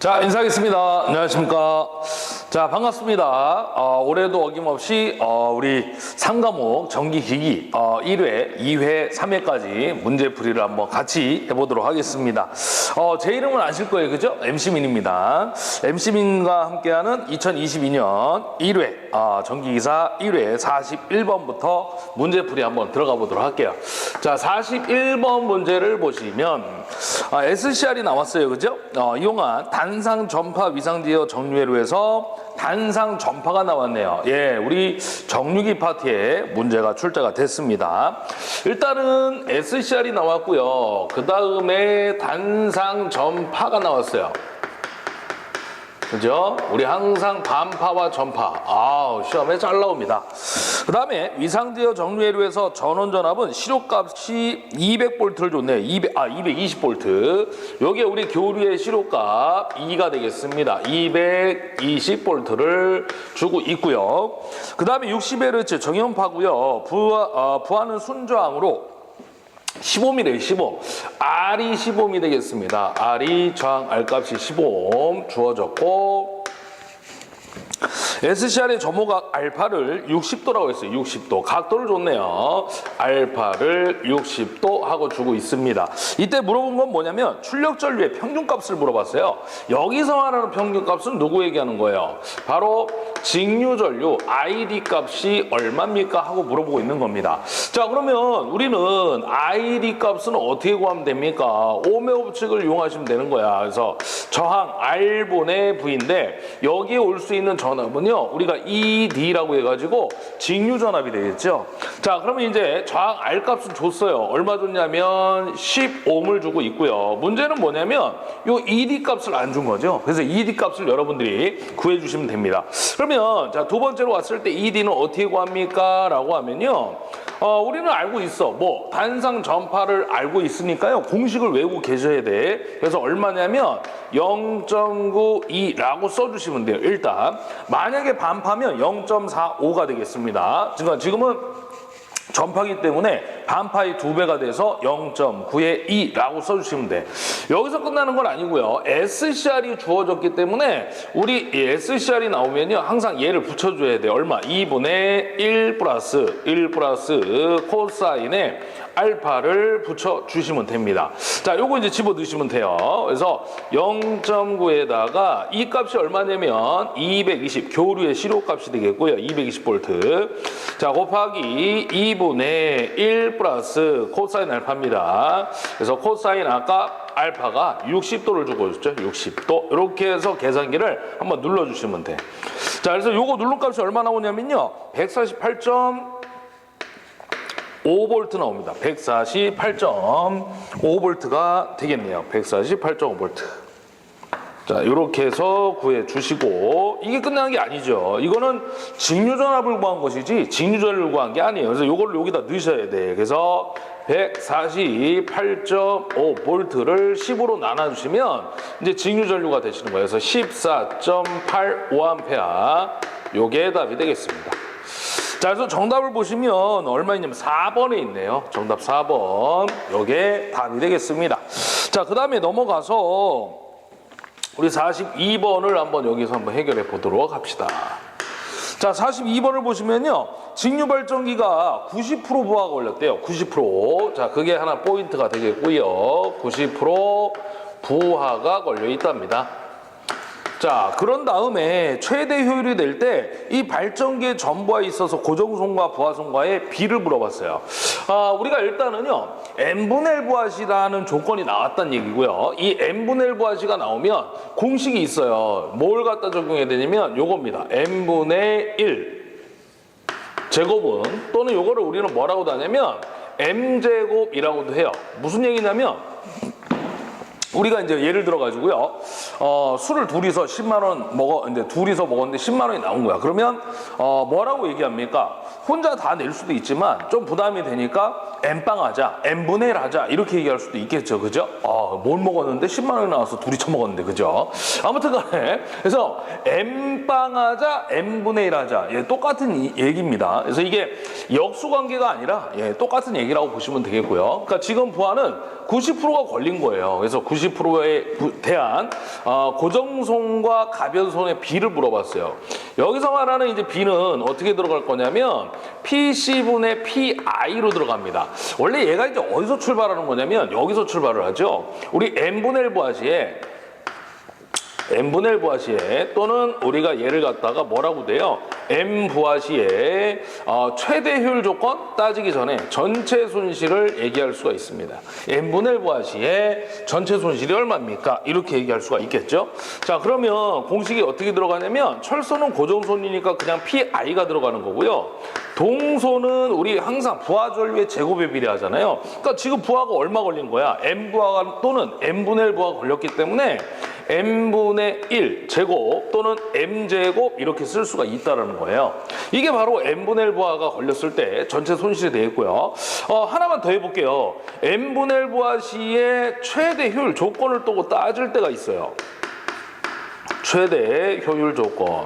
자, 인사하겠습니다. 안녕하십니까. 자, 반갑습니다. 올해도 어김없이 우리 3과목 전기기기 1회, 2회, 3회까지 문제풀이를 한번 같이 해보도록 하겠습니다. 제 이름은 아실 거예요. 그죠? MC민입니다. MC민과 함께하는 2022년 1회 전기기사 1회 41번부터 문제풀이 한번 들어가 보도록 할게요. 자, 41번 문제를 보시면 SCR이 나왔어요. 그죠? 이용한 단상 전파 위상제어 정류회로에서 단상 전파가 나왔네요. 예, 우리 정류기 파트에 문제가 출제가 됐습니다. 일단은 SCR이 나왔고요. 그 다음에 단상 전파가 나왔어요. 그죠? 우리 항상 반파와 전파. 시험에 잘 나옵니다. 그 다음에 위상제어 정류회로에서 전원전압은 시료값이 200V를 줬네요. 220V. 여기에 우리 교류의 시료값 2가 되겠습니다. 220V를 주고 있고요. 그 다음에 60Hz 정연파고요. 부하는 순저항으로 15mm, 15. R이 15mm 되겠습니다. R이 저항 R값이 15 주어졌고, SCR의 점호각 알파를 60도라고 했어요. 60도. 각도를 줬네요. 알파를 60도 하고 주고 있습니다. 이때 물어본 건 뭐냐면 출력 전류의 평균값을 물어봤어요. 여기서 말하는 평균값은 누구 얘기하는 거예요? 바로 직류 전류 ID 값이 얼마입니까? 하고 물어보고 있는 겁니다. 자, 그러면 우리는 ID 값은 어떻게 구하면 됩니까? 오메 법칙을 이용하시면 되는 거야. 그래서 저항 R분의 V인데 여기에 올 수 있는 전압은요, 우리가 ED라고 해가지고 직류 전압이 되겠죠. 자, 그러면 이제 저항 R 값은 줬어요. 얼마 줬냐면 10ohm을 주고 있고요. 문제는 뭐냐면 요 ED 값을 안 준 거죠. 그래서 ED 값을 여러분들이 구해주시면 됩니다. 그러면 자, 두 번째로 왔을 때 ED는 어떻게 구합니까? 라고 하면요, 우리는 알고 있어. 뭐 단상 전파를 알고 있으니까요, 공식을 외우고 계셔야 돼. 그래서 얼마냐면 0.92라고 써주시면 돼요. 일단 만약에 반파면 0.45가 되겠습니다. 지금은 전파기 때문에 반파의 2배가 돼서 0.9의 2라고 써주시면 돼. 여기서 끝나는 건 아니고요. SCR이 주어졌기 때문에 우리 SCR이 나오면요, 항상 얘를 붙여줘야 돼. 얼마? 2분의 1 플러스 코사인에 알파를 붙여주시면 됩니다. 자, 요거 이제 집어 넣으시면 돼요. 그래서 0.9에다가 이 값이 얼마냐면 220, 교류의 시료값이 되겠고요. 220V. 자, 곱하기 2분의 1 플러스 코사인 알파입니다. 그래서 코사인 아까 알파가 60도를 주고 있었죠. 60도. 이렇게 해서 계산기를 한번 눌러주시면 돼. 자, 그래서 요거 누른 값이 얼마 나오냐면요, 148.5V 나옵니다. 148.5V가 되겠네요. 148.5V. 자, 이렇게 해서 구해주시고, 이게 끝나는 게 아니죠. 이거는 직류전압을 구한 것이지 직류전압을 구한 게 아니에요. 그래서 이걸 여기다 넣으셔야 돼. 그래서 148.5V를 10으로 나눠주시면 이제 직류전류가 되시는 거예요. 그래서 14.85A. 요게 답이 되겠습니다. 자, 그래서 정답을 보시면 얼마 있냐면 4번에 있네요. 정답 4번. 요게 답이 되겠습니다. 자, 그 다음에 넘어가서 우리 42번을 한번 여기서 한번 해결해 보도록 합시다. 자, 42번을 보시면요, 직류발전기가 90% 부하가 걸렸대요. 90%. 자, 그게 하나 포인트가 되겠고요. 90% 부하가 걸려 있답니다. 자, 그런 다음에 최대 효율이 될 때 이 발전기의 전부하에 있어서 고정손과 부하손과의 비를 물어봤어요. 우리가 일단은요, n분의 1 부하시라는 조건이 나왔다는 얘기고요. 이 n분의 1 부하시가 나오면 공식이 있어요. 뭘 갖다 적용해야 되냐면 요겁니다. n분의 1 제곱은, 또는 요거를 우리는 뭐라고도 하냐면 m제곱이라고도 해요. 무슨 얘기냐면 우리가 이제 예를 들어 가지고요, 술을 둘이서 10만 원 둘이서 먹었는데 10만 원이 나온 거야. 그러면 뭐라고 얘기합니까? 혼자 다 낼 수도 있지만 좀 부담이 되니까 N빵 하자, N분의 1 하자 이렇게 얘기할 수도 있겠죠. 그죠? 뭘 먹었는데 10만 원이 나와서 둘이 처먹었는데 그죠? 아무튼 간에 그래서 N빵 하자, N분의 1 하자 똑같은 얘기입니다. 그래서 이게 역수관계가 아니라 똑같은 얘기라고 보시면 되겠고요. 그러니까 지금 부하는 90%가 걸린 거예요. 그래서 90%에 대한 고정손과 가변손의 비를 물어봤어요. 여기서 말하는 이제 비는 어떻게 들어갈 거냐면 PC분의 PI로 들어갑니다. 원래 얘가 이제 어디서 출발하는 거냐면 여기서 출발을 하죠. 우리 N분의 1 부하시에 N분의 1 부하시에 또는 우리가 얘를 갖다가 뭐라고 돼요? M 부하시에 최대 효율 조건 따지기 전에 전체 손실을 얘기할 수가 있습니다. N분의 1 부하시에 전체 손실이 얼마입니까? 이렇게 얘기할 수가 있겠죠. 자, 그러면 공식이 어떻게 들어가냐면 철소는 고정손이니까 그냥 PI가 들어가는 거고요. 동소는 우리 항상 부하 전류의 제곱에 비례하잖아요. 그러니까 지금 부하가 얼마 걸린 거야? M 부하가 또는 N분의 1 부하가 걸렸기 때문에 N분의 1 제곱 또는 M제곱 이렇게 쓸 수가 있다는 거예요. 이게 바로 N분의 1 부하가 걸렸을 때 전체 손실이 되겠고요. 하나만 더 해볼게요. N분의 1 부하 시에 최대 효율 조건을 또 따질 때가 있어요. 최대 효율 조건.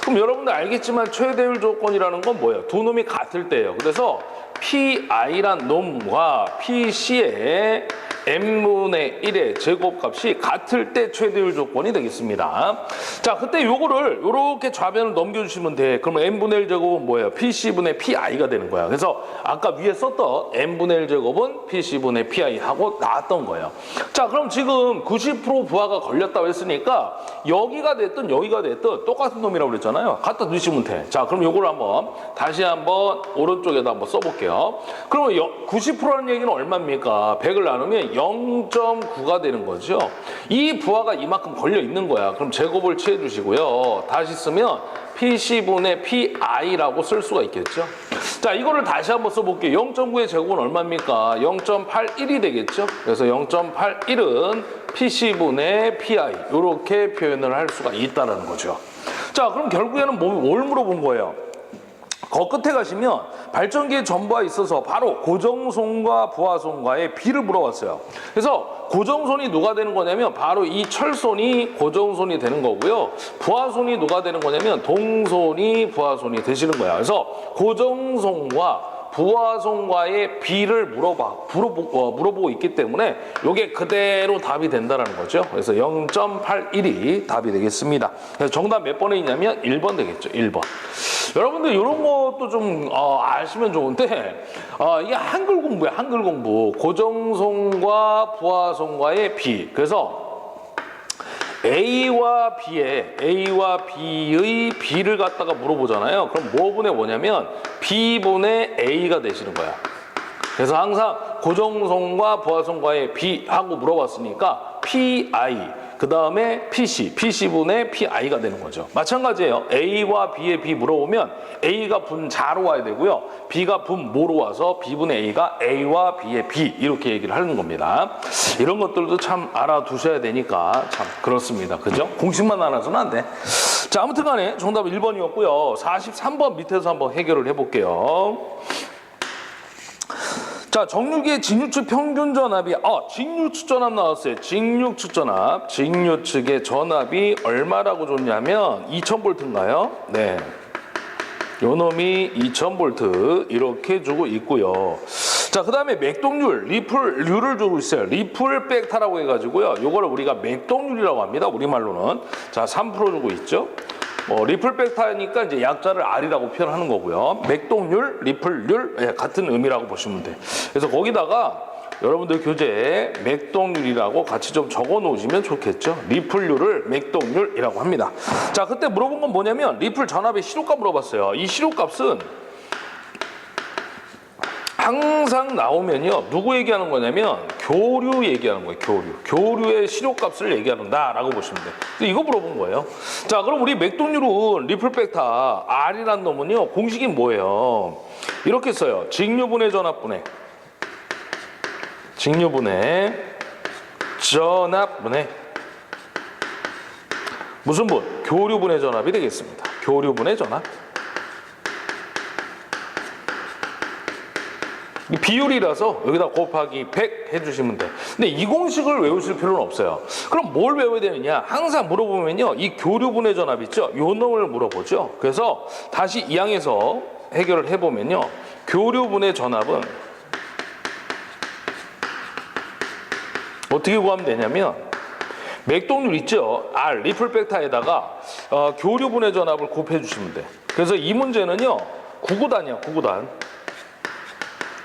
그럼 여러분들 알겠지만 최대 효율 조건이라는 건 뭐예요? 두 놈이 같을 때예요. 그래서 PI란 놈과 PC의 N분의 1의 제곱값이 같을 때 최대율 조건이 되겠습니다. 자, 그때 요거를 요렇게 좌변을 넘겨주시면 돼. 그러면 N분의 1 제곱은 뭐예요? PC분의 PI가 되는 거야. 그래서 아까 위에 썼던 N분의 1 제곱은 PC분의 PI 하고 나왔던 거예요. 자, 그럼 지금 90% 부하가 걸렸다고 했으니까 여기가 됐든 여기가 됐든 똑같은 놈이라고 그랬잖아요. 갖다 두시면 돼. 자, 그럼 요거를 한번 다시 한번 오른쪽에다 한번 써볼게요. 그러면 90%라는 얘기는 얼마입니까? 100을 나누면 0.9가 되는 거죠. 이 부하가 이만큼 걸려 있는 거야. 그럼 제곱을 취해 주시고요. 다시 쓰면 PC분의 PI라고 쓸 수가 있겠죠. 자, 이거를 다시 한번 써볼게요. 0.9의 제곱은 얼마입니까? 0.81이 되겠죠. 그래서 0.81은 PC분의 PI 이렇게 표현을 할 수가 있다는 거죠. 자, 그럼 결국에는 뭘 물어본 거예요? 끝에 가시면 발전기의 전부하에 있어서 바로 고정손과 부하손과의 비를 물어봤어요. 그래서 고정손이 누가 되는 거냐면 바로 이 철손이 고정손이 되는 거고요. 부하손이 누가 되는 거냐면 동손이 부하손이 되시는 거야. 그래서 고정손과 부하손과의 비를 물어보고 있기 때문에 이게 그대로 답이 된다는 거죠. 그래서 0.81이 답이 되겠습니다. 그래서 정답 몇 번에 있냐면 1번 되겠죠. 1번. 여러분들 이런 것도 좀 아시면 좋은데 이게 한글 공부야. 한글 공부. 고정손과 부하손과의 비. 그래서 A와 B의 B를 갖다가 물어보잖아요. 그럼 뭐분의 뭐냐면 B분의 A가 되시는 거야. 그래서 항상 고정손과 부하손과의 B하고 물어봤으니까 PI, 그 다음에 PC분의 PI가 되는 거죠. 마찬가지예요. A와 B의 B 물어보면 A가 분자로 와야 되고요. B가 분모로 와서 B분의 A가 A와 B의 B 이렇게 얘기를 하는 겁니다. 이런 것들도 참 알아두셔야 되니까 참 그렇습니다. 그죠? 공식만 알아서는 안 돼. 자, 아무튼 간에 정답은 1번이었고요. 43번 밑에서 한번 해결을 해볼게요. 자, 정류기의 직류측 평균 전압이 직류측 전압 나왔어요. 직류측 전압. 직류측의 전압이 얼마라고 줬냐면 2000V인가요? 네. 요 놈이 2000V 이렇게 주고 있고요. 자, 그 다음에 맥동률, 리플률을 주고 있어요. 리플 벡터라고 해가지고요. 요거를 우리가 맥동률이라고 합니다. 우리말로는. 자, 3% 주고 있죠. 리플 벡터니까 이제 약자를 R이라고 표현하는 거고요. 맥동률, 리플률 같은 의미라고 보시면 돼. 그래서 거기다가 여러분들 교재에 맥동률이라고 같이 좀 적어 놓으시면 좋겠죠. 리플률을 맥동률이라고 합니다. 자, 그때 물어본 건 뭐냐면 리플 전압의 실효값 물어봤어요. 이 실효값은 항상 나오면요. 누구 얘기하는 거냐면 교류 얘기하는 거예요. 교류의 실효값을 얘기한다라고 보시면 돼요. 이거 물어본 거예요. 자, 그럼 우리 맥동률은 리플 벡터 R이라는 놈은요. 공식이 뭐예요? 이렇게 써요. 직류분의 전압분의 전압분의 무슨 분? 교류분의 전압이 되겠습니다. 교류분의 전압. 비율이라서 여기다 곱하기 100 해주시면 돼. 근데 이 공식을 외우실 필요는 없어요. 그럼 뭘 외워야 되느냐? 항상 물어보면요, 이 교류분해 전압 있죠? 요 놈을 물어보죠. 그래서 다시 이 항에서 해결을 해보면요, 교류분해 전압은 어떻게 구하면 되냐면, 맥동률 있죠? R, 리플 벡터에다가 교류분해 전압을 곱해 주시면 돼. 그래서 이 문제는요, 구구단이야, 구구단.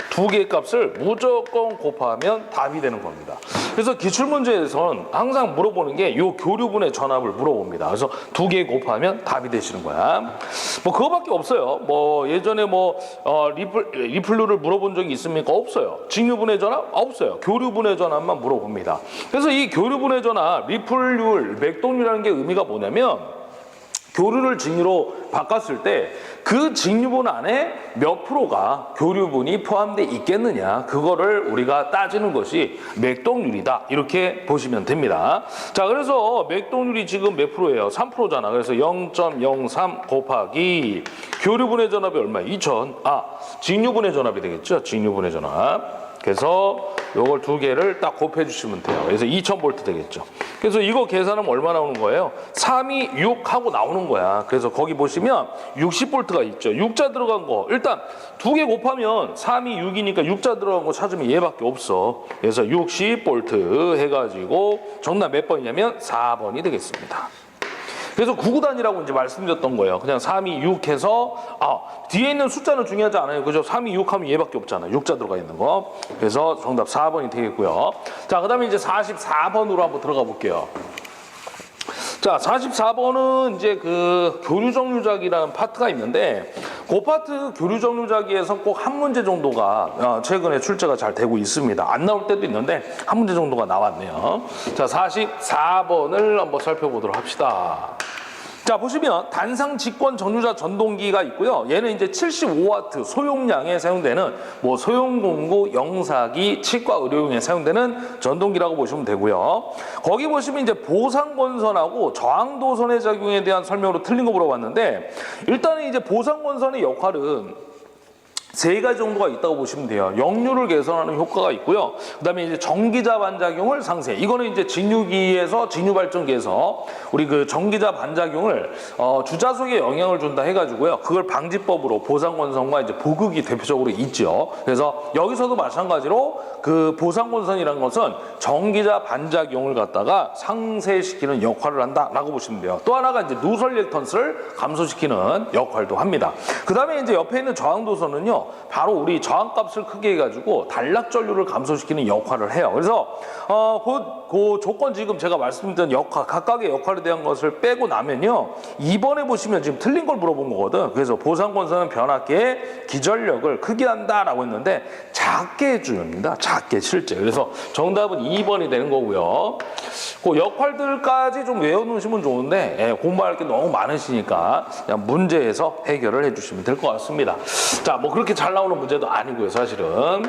두 개의 값을 무조건 곱하면 답이 되는 겁니다. 그래서 기출문제에서는 항상 물어보는 게 이 교류분의 전압을 물어봅니다. 그래서 두 개 곱하면 답이 되시는 거야. 뭐 그거밖에 없어요. 뭐 예전에 뭐 리플률을 물어본 적이 있습니까? 없어요. 직류분의 전압? 없어요. 교류분의 전압만 물어봅니다. 그래서 이 교류분의 전압, 리플률, 맥동률이라는 게 의미가 뭐냐면, 교류를 직류로 바꿨을 때 그 직류분 안에 몇 프로가 교류분이 포함되어 있겠느냐, 그거를 우리가 따지는 것이 맥동률이다, 이렇게 보시면 됩니다. 자, 그래서 맥동률이 지금 몇 프로예요? 3%잖아. 그래서 0.03 곱하기 교류분의 전압이 얼마예요? 2000. 직류분의 전압이 되겠죠? 직류분의 전압. 그래서 요걸 두 개를 딱 곱해 주시면 돼요. 그래서 2000V 되겠죠. 그래서 이거 계산하면 얼마 나오는 거예요? 326 하고 나오는 거야. 그래서 거기 보시면 60V가 있죠. 6자 들어간 거. 일단 두 개 곱하면 326이니까 6자 들어간 거 찾으면 얘밖에 없어. 그래서 60V 해가지고 정답 몇 번이냐면 4번이 되겠습니다. 그래서 구구단이라고 이제 말씀드렸던 거예요. 그냥 3, 2, 6 해서, 뒤에 있는 숫자는 중요하지 않아요. 그죠? 3, 2, 6 하면 얘밖에 없잖아. 6자 들어가 있는 거. 그래서 정답 4번이 되겠고요. 자, 그 다음에 이제 44번으로 한번 들어가 볼게요. 자, 44번은 이제 그 교류정류자기라는 파트가 있는데, 그 파트 교류정류자기에서 꼭 한 문제 정도가 최근에 출제가 잘 되고 있습니다. 안 나올 때도 있는데 한 문제 정도가 나왔네요. 자, 44번을 한번 살펴보도록 합시다. 자, 보시면 단상 직권 정류자 전동기가 있고요. 얘는 이제 75W 소용량에 사용되는 뭐 소형공구, 영사기, 치과 의료용에 사용되는 전동기라고 보시면 되고요. 거기 보시면 이제 보상건선하고 저항도선의 작용에 대한 설명으로 틀린 거 물어봤는데, 일단은 이제 보상건선의 역할은 세 가지 정도가 있다고 보시면 돼요. 역류를 개선하는 효과가 있고요. 그 다음에 이제 전기자 반작용을 상쇄. 이거는 이제 직류기에서, 직류발전기에서 우리 그 전기자 반작용을 주자속에 영향을 준다 해가지고요. 그걸 방지법으로 보상건선과 이제 보극이 대표적으로 있죠. 그래서 여기서도 마찬가지로 그 보상건선이라는 것은 전기자 반작용을 갖다가 상쇄시키는 역할을 한다라고 보시면 돼요. 또 하나가 이제 누설 리액턴스를 감소시키는 역할도 합니다. 그 다음에 이제 옆에 있는 저항도선은요, 바로 우리 저항값을 크게 해가지고 단락전류를 감소시키는 역할을 해요. 그래서 그 조건 지금 제가 말씀드린 역할, 각각의 역할에 대한 것을 빼고 나면요, 2번에 보시면 지금 틀린 걸 물어본 거거든. 그래서 보상건선은 변압기의 기전력을 크게 한다라고 했는데 작게 해줍니다. 작게, 실제. 그래서 정답은 2번이 되는 거고요. 그 역할들까지 좀 외워놓으시면 좋은데 공부할 게 너무 많으시니까 그냥 문제에서 해결을 해주시면 될 것 같습니다. 자, 뭐 그렇게 잘 나오는 문제도 아니고요, 사실은.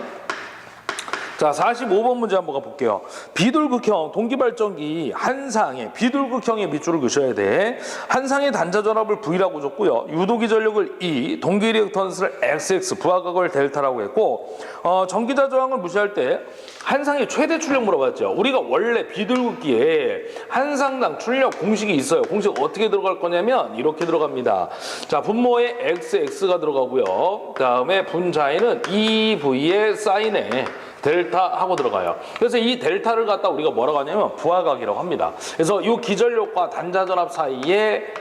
자, 45번 문제 한번 가볼게요. 비둘극형 동기발전기 한 상에 비둘극형의 밑줄을 그으셔야 돼. 한 상의 단자 전압을 V라고 줬고요. 유도기 전력을 E, 동기 리액턴스를 XX, 부하각을 델타라고 했고, 전기자 저항을 무시할 때 한 상의 최대 출력 물어봤죠. 우리가 원래 비둘극기에 한 상당 출력 공식이 있어요. 공식 어떻게 들어갈 거냐면 이렇게 들어갑니다. 자, 분모에 XX가 들어가고요. 그 다음에 분자에는 EV의 사인에 델타 하고 들어가요. 그래서 이 델타를 갖다 우리가 뭐라고 하냐면 부하각이라고 합니다. 그래서 이 기전력과 단자 전압 사이에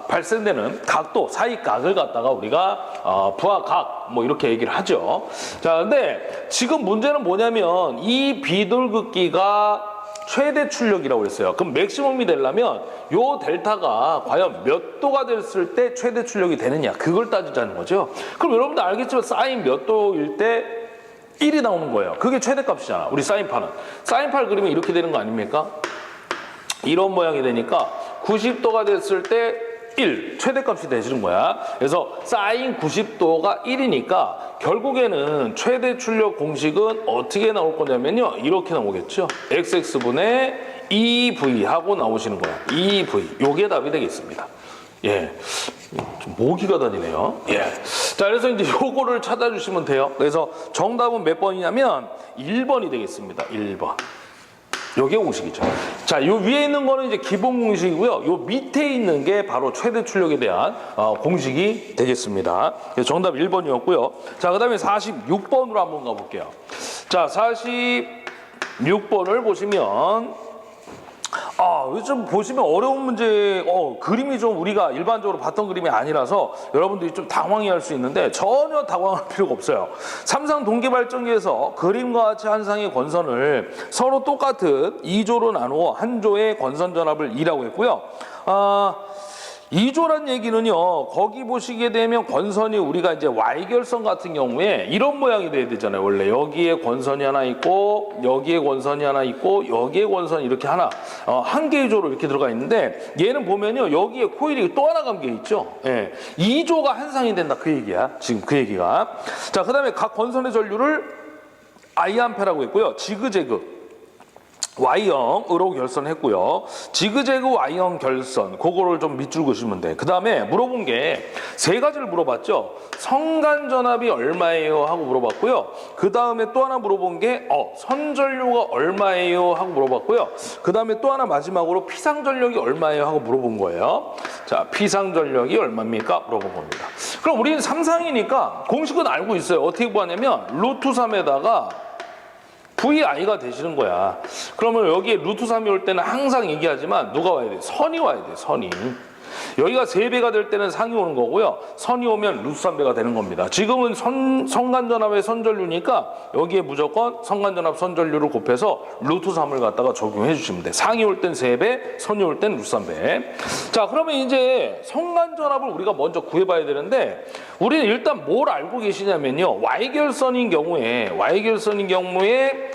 발생되는 각도, 사이각을 갖다가 우리가 부하각 뭐 이렇게 얘기를 하죠. 자, 근데 지금 문제는 뭐냐면 이 비둘극기가 최대 출력이라고 했어요. 그럼 맥시멈이 되려면 요 델타가 과연 몇 도가 됐을 때 최대 출력이 되느냐, 그걸 따지자는 거죠. 그럼 여러분들 알겠지만 사인 몇 도일 때 1이 나오는 거예요. 그게 최대값이잖아. 우리 사인파는. 사인파를 그리면 이렇게 되는 거 아닙니까? 이런 모양이 되니까 90도가 됐을 때 1, 최대값이 되시는 거야. 그래서 사인 90도가 1이니까 결국에는 최대 출력 공식은 어떻게 나올 거냐면요, 이렇게 나오겠죠. XX분의 EV 하고 나오시는 거야. EV. 요게 답이 되겠습니다. 예. 좀 모기가 다니네요. 예. 자, 그래서 이제 요거를 찾아주시면 돼요. 그래서 정답은 몇 번이냐면 1번이 되겠습니다. 1번. 요게 공식이죠. 자, 요 위에 있는 거는 이제 기본 공식이고요. 요 밑에 있는 게 바로 최대 출력에 대한 공식이 되겠습니다. 그래서 정답 1번이었고요. 자, 그 다음에 46번으로 한번 가볼게요. 자, 46번을 보시면 좀 보시면 어려운 문제, 그림이 좀 우리가 일반적으로 봤던 그림이 아니라서 여러분들이 좀 당황해할 수 있는데 전혀 당황할 필요가 없어요. 삼상 동계발전기에서 그림과 같이 한 쌍의 권선을 서로 똑같은 2조로 나누어 한 조의 권선 전압을 2라고 했고요. 2조란 얘기는요, 거기 보시게 되면 권선이 우리가 이제 Y결선 같은 경우에 이런 모양이 돼야 되잖아요. 원래 여기에 권선이 하나 있고, 여기에 권선이 하나 있고, 여기에 권선이 이렇게 하나, 한 개의 조로 이렇게 들어가 있는데, 얘는 보면요, 여기에 코일이 또 하나 감겨 있죠. 예. 2조가 한 쌍이 된다. 그 얘기야. 지금 그 얘기가. 자, 그 다음에 각 권선의 전류를 I암페라고 했고요. 지그재그. Y형으로 결선했고요. 지그재그 Y형 결선, 그거를 좀 밑줄 그시면 돼. 그 다음에 물어본 게 세 가지를 물어봤죠. 성간전압이 얼마예요? 하고 물어봤고요. 그 다음에 또 하나 물어본 게 선전류가 얼마예요? 하고 물어봤고요. 그 다음에 또 하나 마지막으로 피상전력이 얼마예요? 하고 물어본 거예요. 자, 피상전력이 얼마입니까? 물어본 겁니다. 그럼 우리는 3상이니까 공식은 알고 있어요. 어떻게 구하냐면 루트 3에다가 VI가 되시는 거야. 그러면 여기에 루트 3이 올 때는 항상 얘기하지만 누가 와야 돼? 선이 와야 돼. 선이. 여기가 3배가 될 때는 상이 오는 거고요. 선이 오면 루트 3배가 되는 겁니다. 지금은 성간전압의 선전류니까 여기에 무조건 성간전압 선전류를 곱해서 루트 3을 갖다가 적용해 주시면 돼. 상이 올 땐 3배, 선이 올 땐 루트 3배. 자, 그러면 이제 성간전압을 우리가 먼저 구해봐야 되는데 우리는 일단 뭘 알고 계시냐면요. Y결선인 경우에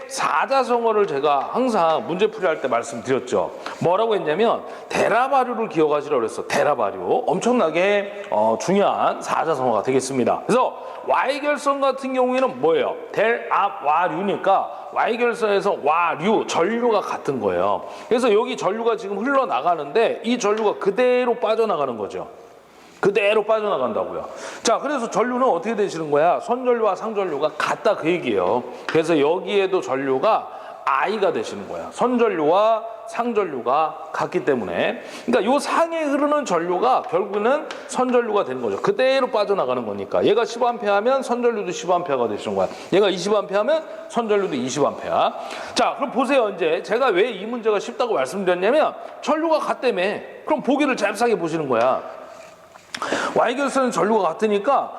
사자성어를 제가 항상 문제풀이 할 때 말씀드렸죠. 뭐라고 했냐면 데라바류를 기억하시라고 그랬어. 데라바류. 엄청나게 중요한 사자성어가 되겠습니다. 그래서 Y결선 같은 경우에는 뭐예요? 델압와류니까 Y결선에서 와류, 전류가 같은 거예요. 그래서 여기 전류가 지금 흘러나가는데 이 전류가 그대로 빠져나가는 거죠. 그대로 빠져나간다고요. 자, 그래서 전류는 어떻게 되시는 거야? 선전류와 상전류가 같다 그 얘기예요. 그래서 여기에도 전류가 I가 되시는 거야. 선전류와 상전류가 같기 때문에. 그러니까 요 상에 흐르는 전류가 결국은 선전류가 되는 거죠. 그대로 빠져나가는 거니까. 얘가 10A 하면 선전류도 10A가 되시는 거야. 얘가 20A 하면 선전류도 20A. 자, 그럼 보세요. 이제 제가 왜 이 문제가 쉽다고 말씀드렸냐면 전류가 같다며. 그럼 보기를 잽싸게 보시는 거야. Y결선은 전류가 같으니까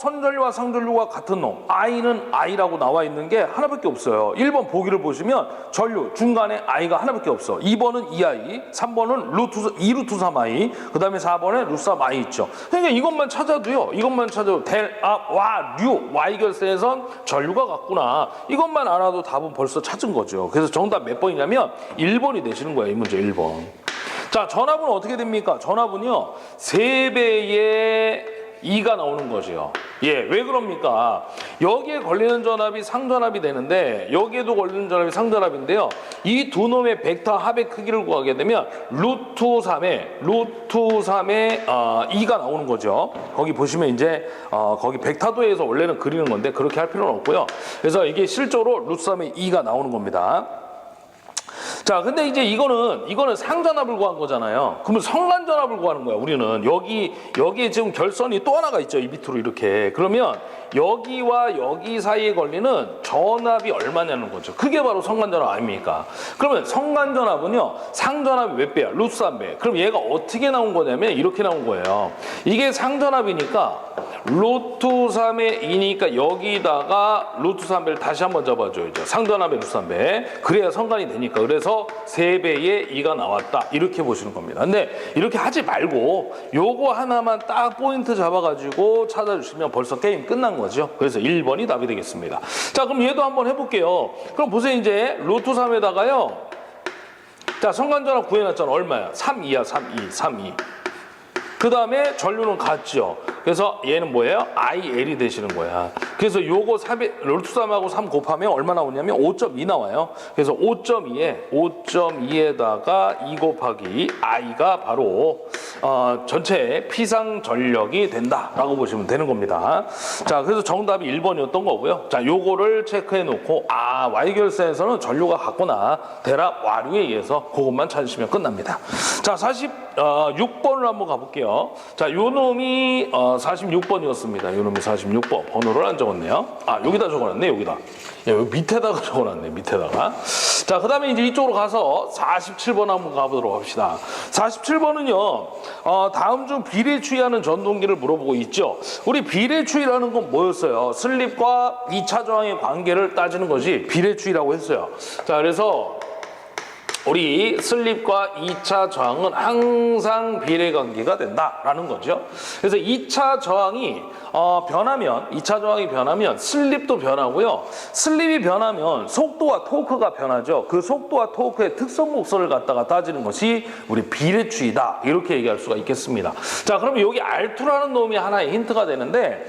선전류와 상전류가 같은 놈 I는 I라고 나와 있는 게 하나밖에 없어요. 1번 보기를 보시면 전류 중간에 I가 하나밖에 없어. 2번은 2I, 3번은 2루트 3I, 그 다음에 4번에 루트 3I 있죠. 그러니까 이것만 찾아도 델압와류 Y결선에선 전류가 같구나. 이것만 알아도 답은 벌써 찾은 거죠. 그래서 정답 몇 번이냐면 1번이 되시는 거예요. 이 문제 1번. 자, 전압은 어떻게 됩니까? 전압은요, 3배의 2가 나오는 거죠. 예, 왜 그럽니까? 여기에 걸리는 전압이 상전압이 되는데 여기에도 걸리는 전압이 상전압인데요. 이 두 놈의 벡터 합의 크기를 구하게 되면 루트 3의 2가 나오는 거죠. 거기 보시면 이제 거기 벡터도에서 원래는 그리는 건데 그렇게 할 필요는 없고요. 그래서 이게 실제로 루트 3의 2가 나오는 겁니다. 자, 근데 이제 이거는 상전압을 구한 거잖아요. 그러면 성간전압을 구하는 거야. 우리는 여기에 지금 결선이 또 하나가 있죠. 이 밑으로 이렇게. 그러면 여기와 여기 사이에 걸리는 전압이 얼마냐는 거죠. 그게 바로 성간전압 아닙니까? 그러면 성간전압은요, 상전압이 몇 배야? 루트 3배. 그럼 얘가 어떻게 나온 거냐면 이렇게 나온 거예요. 이게 상전압이니까 루트 3의 2니까 여기다가 루트 3배를 다시 한번 잡아줘야죠. 상전압의 루트 3배. 그래야 성간이 되니까. 그래서 3배의 2가 나왔다. 이렇게 보시는 겁니다. 근데 이렇게 하지 말고 요거 하나만 딱 포인트 잡아가지고 찾아주시면 벌써 게임 끝난 거죠. 그래서 1번이 답이 되겠습니다. 자, 그럼 얘도 한번 해볼게요. 그럼 보세요. 이제 루트 3에다가요. 자, 성간전압 구해놨잖아. 얼마야? 3,2야. 3,2. 그 다음에 전류는 같죠. 그래서 얘는 뭐예요? IL이 되시는 거야. 그래서 요거 루트 3하고 3 곱하면 얼마 나오냐면 5.2 나와요. 그래서 5.2에다가 2 곱하기 I가 바로 전체 피상 전력이 된다라고 보시면 되는 겁니다. 자, 그래서 정답이 1번이었던 거고요. 자, 요거를 체크해 놓고 Y결선에서는 전류가 같구나. 대략 와류에 의해서 그것만 찾으시면 끝납니다. 자, 46번을 한번 가볼게요. 자, 요 놈이 46번이었습니다. 요 놈이 46번. 번호를 안 적었네요. 여기다 적어놨네, 여기다. 여기 밑에다가 적어놨네, 밑에다가. 자, 그 다음에 이제 이쪽으로 가서 47번 한번 가보도록 합시다. 47번은요, 다음 중 비례추이하는 전동기를 물어보고 있죠. 우리 비례추이라는 건 뭐였어요? 슬립과 2차 저항의 관계를 따지는 것이 비례추이라고 했어요. 자, 그래서 우리 슬립과 2차 저항은 항상 비례관계가 된다라는 거죠. 그래서 2차 저항이 변하면, 2차 저항이 변하면 슬립도 변하고요. 슬립이 변하면 속도와 토크가 변하죠. 그 속도와 토크의 특성 목소를 갖다가 따지는 것이 우리 비례추이다. 이렇게 얘기할 수가 있겠습니다. 자, 그러면 여기 R2라는 놈이 하나의 힌트가 되는데,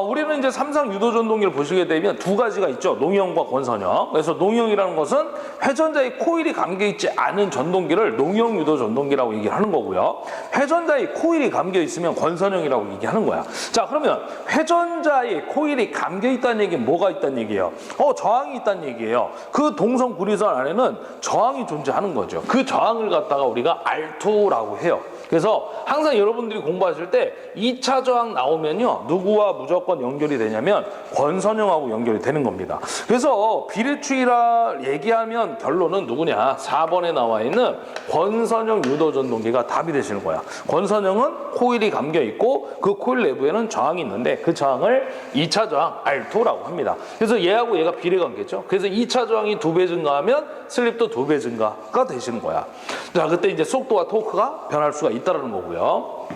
우리는 이제 삼상 유도 전동기를 보시게 되면 두 가지가 있죠. 농형과 권선형. 그래서 농형이라는 것은 회전자의 코일이 감겨 있지 않은 전동기를 농형 유도 전동기라고 얘기하는 거고요. 회전자의 코일이 감겨 있으면 권선형이라고 얘기하는 거야. 자, 그러면 회전자의 코일이 감겨 있다는 얘기는 뭐가 있다는 얘기예요? 저항이 있다는 얘기예요. 그 동성 구리선 안에는 저항이 존재하는 거죠. 그 저항을 갖다가 우리가 R2라고 해요. 그래서 항상 여러분들이 공부하실 때 2차 저항 나오면요, 누구와 무조건 연결이 되냐면 권선형하고 연결이 되는 겁니다. 그래서 비례추이라 얘기하면 결론은 누구냐? 4번에 나와 있는 권선형 유도 전동기가 답이 되시는 거야. 권선형은 코일이 감겨 있고 그 코일 내부에는 저항이 있는데 그 저항을 2차 저항 R2라고 합니다. 그래서 얘하고 얘가 비례관계죠. 그래서 2차 저항이 2배 증가하면 슬립도 2배 증가가 되시는 거야. 자, 그때 이제 속도와 토크가 변할 수가 있다는 거고요.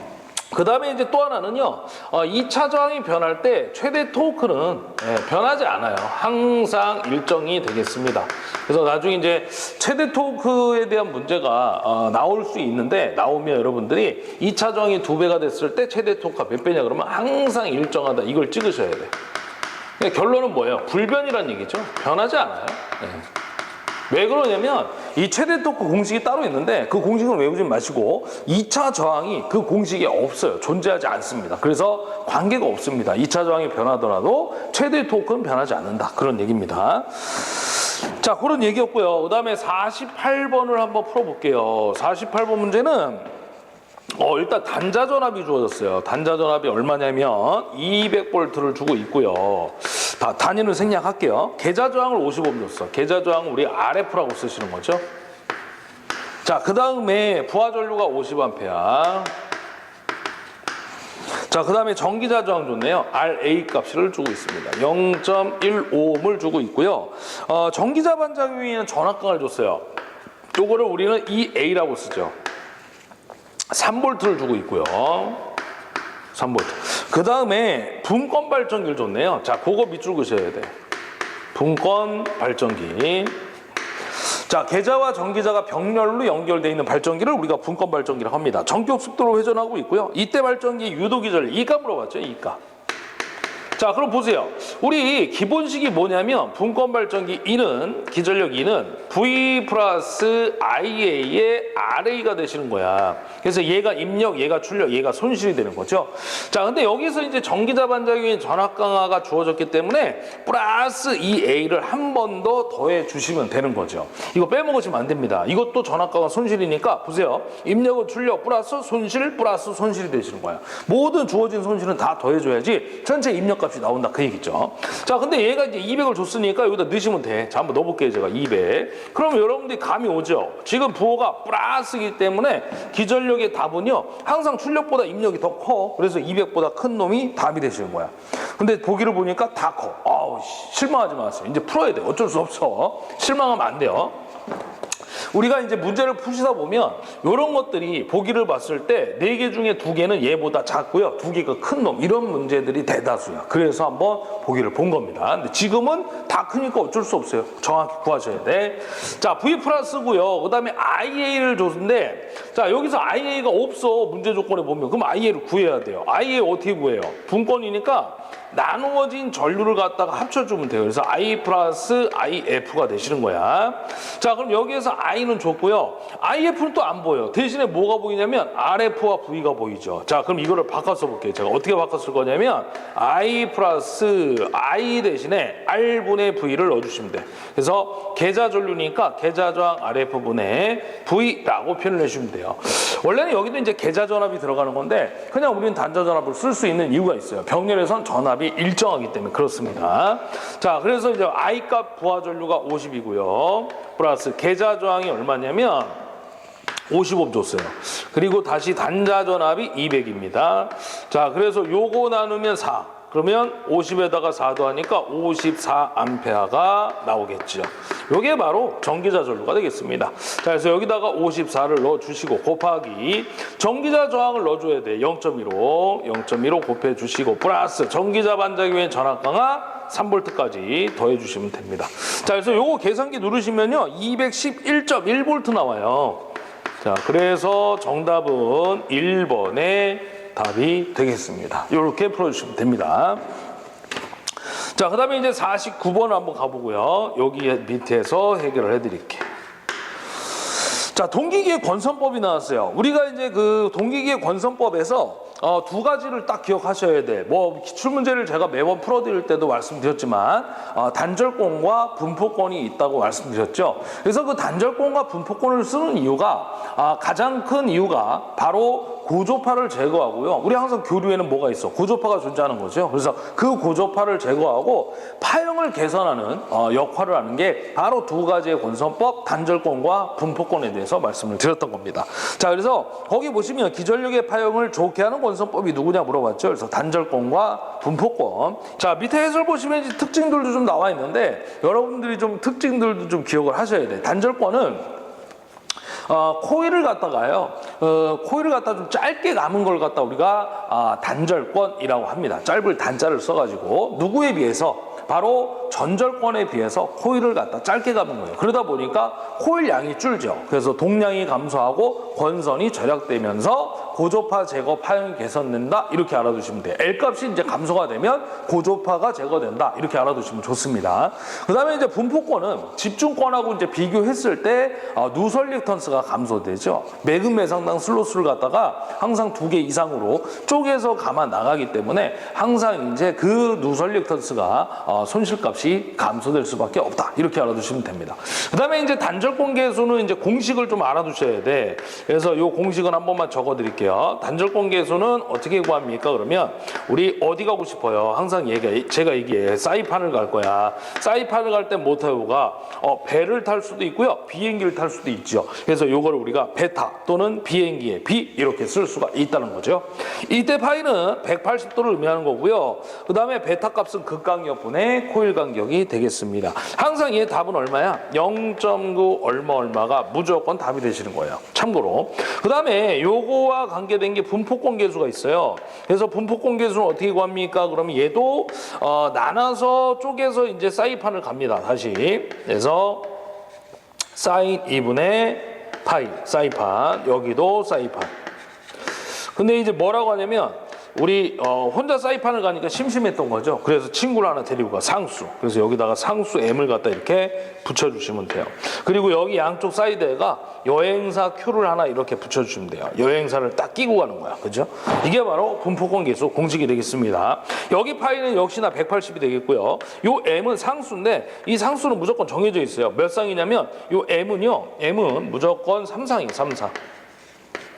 그 다음에 이제 또 하나는요, 2차 저항이 변할 때 최대 토크는 변하지 않아요. 항상 일정이 되겠습니다. 그래서 나중에 이제 최대 토크에 대한 문제가 나올 수 있는데, 나오면 여러분들이 2차 저항이 2배가 됐을 때 최대 토크가 몇 배냐 그러면 항상 일정하다. 이걸 찍으셔야 돼요. 결론은 뭐예요? 불변이란 얘기죠. 변하지 않아요. 왜 그러냐면 이 최대 토크 공식이 따로 있는데 그 공식을 외우지 마시고 2차 저항이 그 공식에 없어요. 존재하지 않습니다. 그래서 관계가 없습니다. 2차 저항이 변하더라도 최대 토크는 변하지 않는다. 그런 얘기입니다. 자, 그런 얘기였고요. 그 다음에 48번을 한번 풀어볼게요. 48번 문제는 일단 단자 전압이 주어졌어요. 단자 전압이 얼마냐면 200V를 주고 있고요. 단위를 생략할게요. 계좌 저항을 50Ω 줬어. 계좌 저항은 우리 RF라고 쓰시는 거죠. 자, 그 다음에 부하 전류가 50A. 자, 그 다음에 전기자 저항 줬네요. RA 값을 주고 있습니다. 0.15ohm을 주고 있고요. 전기자 반작용에는 전압강을 줬어요. 요거를 우리는 EA라고 쓰죠. 3V를 주고 있고요. 3V. 그 다음에 분권 발전기를 줬네요. 자, 그거 밑줄 그으셔야 돼. 분권 발전기. 자, 계좌와 전기자가 병렬로 연결되어 있는 발전기를 우리가 분권 발전기라고 합니다. 전격 속도로 회전하고 있고요. 이때 발전기 유도 기절 E가 물어봤죠. E가. 자, 그럼 보세요. 우리 기본식이 뭐냐면 분권 발전기 E는, 기전력 E는 V 플러스 IA의 RA가 되시는 거야. 그래서 얘가 입력, 얘가 출력, 얘가 손실이 되는 거죠. 자, 근데 여기서 이제 전기자 반작용인 전압 강화가 주어졌기 때문에 플러스 EA를 한 번 더 더해 주시면 되는 거죠. 이거 빼먹으시면 안 됩니다. 이것도 전압 강화 손실이니까 보세요. 입력은 출력 플러스 손실이 되시는 거야. 모든 주어진 손실은 다 더해줘야지 전체 입력 값이 나온다. 그 얘기죠. 자, 근데 얘가 이제 200을 줬으니까 여기다 넣으시면 돼. 자, 한번 넣어볼게요. 제가 200. 그러면 여러분들이 감이 오죠. 지금 부호가 플러스이기 때문에 기전력의 답은요, 항상 출력보다 입력이 더 커. 그래서 200보다 큰 놈이 답이 되시는 거야. 근데 보기를 보니까 다 커. 실망하지 마세요. 이제 풀어야 돼. 어쩔 수 없어. 실망하면 안 돼요. 우리가 이제 문제를 푸시다 보면 이런 것들이 보기를 봤을 때 4개 중에 2개는 얘보다 작고요. 2개가 큰 놈. 이런 문제들이 대다수야. 그래서 한번 보기를 본 겁니다. 근데 지금은 다 크니까 어쩔 수 없어요. 정확히 구하셔야 돼. 자, V 플러스고요. 그 다음에 IA를 줬는데 자, 여기서 IA가 없어. 문제 조건에 보면. 그럼 IA를 구해야 돼요. IA 어떻게 구해요? 분권이니까 나누어진 전류를 갖다가 합쳐주면 돼요. 그래서 I 플러스 IF가 되시는 거야. 자, 그럼 여기에서 I는 줬고요. IF는 또 안 보여. 대신에 뭐가 보이냐면 RF와 V가 보이죠. 자, 그럼 이거를 바꿔 써볼게요. 제가 어떻게 바꿔 쓸 거냐면 I 플러스 I 대신에 R분의 V를 넣어주시면 돼. 그래서 계좌 전류니까 계좌저항 RF분의 V라고 표현을 해주시면 돼요. 원래는 여기도 이제 계좌 전압이 들어가는 건데 그냥 우리는 단자 전압을 쓸 수 있는 이유가 있어요. 병렬에선 전압이 일정하기 때문에 그렇습니다. 자, 그래서 이제 I 값 부하 전류가 50이고요. 플러스 계좌 저항이 얼마냐면 55 줬어요. 그리고 다시 단자 전압이 200입니다. 자, 그래서 요거 나누면 4. 그러면 50에다가 4도 하니까 54암페어가 나오겠죠. 요게 바로 전기자 전류가 되겠습니다. 자, 그래서 여기다가 54를 넣어주시고 곱하기 전기자 저항을 넣어줘야 돼. 0.15 곱해주시고 플러스 전기자 반자기의 전압 강하 3V까지 더해주시면 됩니다. 자, 그래서 요거 계산기 누르시면요 211.1V 나와요. 자, 그래서 정답은 1번에 답이 되겠습니다. 이렇게 풀어주시면 됩니다. 자, 그 다음에 이제 49번 한번 가보고요. 여기 밑에서 해결을 해드릴게요. 자, 동기기의 권선법이 나왔어요. 우리가 이제 그 동기기의 권선법에서 2가지를 딱 기억하셔야 돼. 뭐 기출문제를 제가 매번 풀어드릴 때도 말씀드렸지만 단절권과 분포권이 있다고 말씀드렸죠. 그래서 그 단절권과 분포권을 쓰는 이유가 가장 큰 이유가 바로 고조파를 제거하고요. 우리 항상 교류에는 뭐가 있어? 고조파가 존재하는 거죠. 그래서 그 고조파를 제거하고 파형을 개선하는 역할을 하는 게 바로 2가지의 권선법, 단절권과 분포권에 대해서 말씀을 드렸던 겁니다. 자, 그래서 거기 보시면 기전력의 파형을 좋게 하는 권선법이 누구냐 물어봤죠. 그래서 단절권과 분포권. 자, 밑에 해설 보시면 이제 특징들도 좀 나와 있는데 여러분들이 좀 특징들도 좀 기억을 하셔야 돼. 단절권은 코일을 갖다가요, 코일을 갖다 좀 짧게 감은 걸 갖다 우리가 단절권이라고 합니다. 짧을 단자를 써가지고 누구에 비해서 바로 전절권에 비해서 코일을 갖다 짧게 감은 거예요. 그러다 보니까 코일 양이 줄죠. 그래서 동량이 감소하고 권선이 절약되면서 고조파 제거 파형이 개선된다. 이렇게 알아두시면 돼요. L 값이 이제 감소가 되면 고조파가 제거된다. 이렇게 알아두시면 좋습니다. 그 다음에 이제 분포권은 집중권하고 이제 비교했을 때 누설 리액턴스가 감소되죠. 매금 매상당 슬로스를 갖다가 항상 2개 이상으로 쪼개서 감아 나가기 때문에 항상 이제 그 누설 리액턴스가 손실값이 감소될 수밖에 없다. 이렇게 알아두시면 됩니다. 그 다음에 이제 단절권 계수는 이제 공식을 좀 알아두셔야 돼. 그래서 이 공식은 한 번만 적어 드릴게요. 단절권 계수는 어떻게 구합니까? 그러면 우리 어디 가고 싶어요? 항상 제가 얘기해. 사이판을 갈 거야. 사이판을 갈 때 뭐 타요가 배를 탈 수도 있고요. 비행기를 탈 수도 있죠. 그래서 요거를 우리가 베타 또는 비행기의 비 이렇게 쓸 수가 있다는 거죠. 이때 파이는 180도를 의미하는 거고요. 그 다음에 베타 값은 극간격분의 코일 간격이 되겠습니다. 항상 얘 답은 얼마야? 0.9 얼마가 무조건 답이 되시는 거예요. 참고로. 그 다음에 요거와 관계된 게 분포권 계수가 있어요. 그래서 분포권 계수는 어떻게 구합니까? 그러면 얘도 나눠서 쪼개서 이제 사이판을 갑니다. 다시. 그래서 사인 2분의 파이 사이판. 여기도 사이판. 근데 이제 뭐라고 하냐면 우리 혼자 사이판을 가니까 심심했던 거죠. 그래서 친구를 하나 데리고 가. 상수. 그래서 여기다가 상수 M을 갖다 이렇게 붙여주시면 돼요. 그리고 여기 양쪽 사이드에가 여행사 Q를 하나 이렇게 붙여주시면 돼요. 여행사를 딱 끼고 가는 거야. 그죠? 이게 바로 분포권 계수 공식이 되겠습니다. 여기 파이는 역시나 180이 되겠고요. 요 M은 상수인데 이 상수는 무조건 정해져 있어요. 몇 쌍이냐면 요 M은 무조건 3쌍이에요. 3쌍.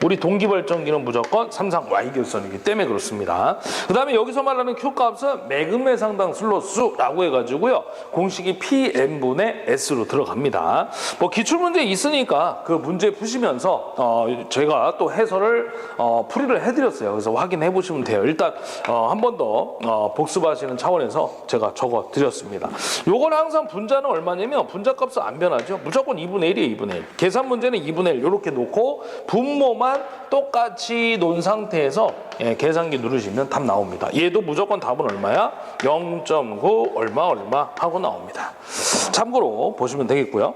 우리 동기발전기는 무조건 삼상 Y결선이기 때문에 그렇습니다. 그 다음에 여기서 말하는 Q값은 매금의 상당 슬롯수라고 해가지고요. 공식이 PM분의 S로 들어갑니다. 뭐 기출문제 있으니까 그 문제 푸시면서 제가 또 해설을 풀이를 해드렸어요. 그래서 확인해 보시면 돼요. 일단 한 번 더 복습하시는 차원에서 제가 적어 드렸습니다. 요건 항상 분자는 얼마냐면 분자값은 안 변하죠. 무조건 2분의 1이에요. 2분의 1. 계산 문제는 2분의 1 이렇게 놓고 분모만 똑같이 놓은 상태에서 계산기 누르시면 답 나옵니다. 얘도 무조건 답은 얼마야? 0.9 얼마 하고 나옵니다. 참고로 보시면 되겠고요.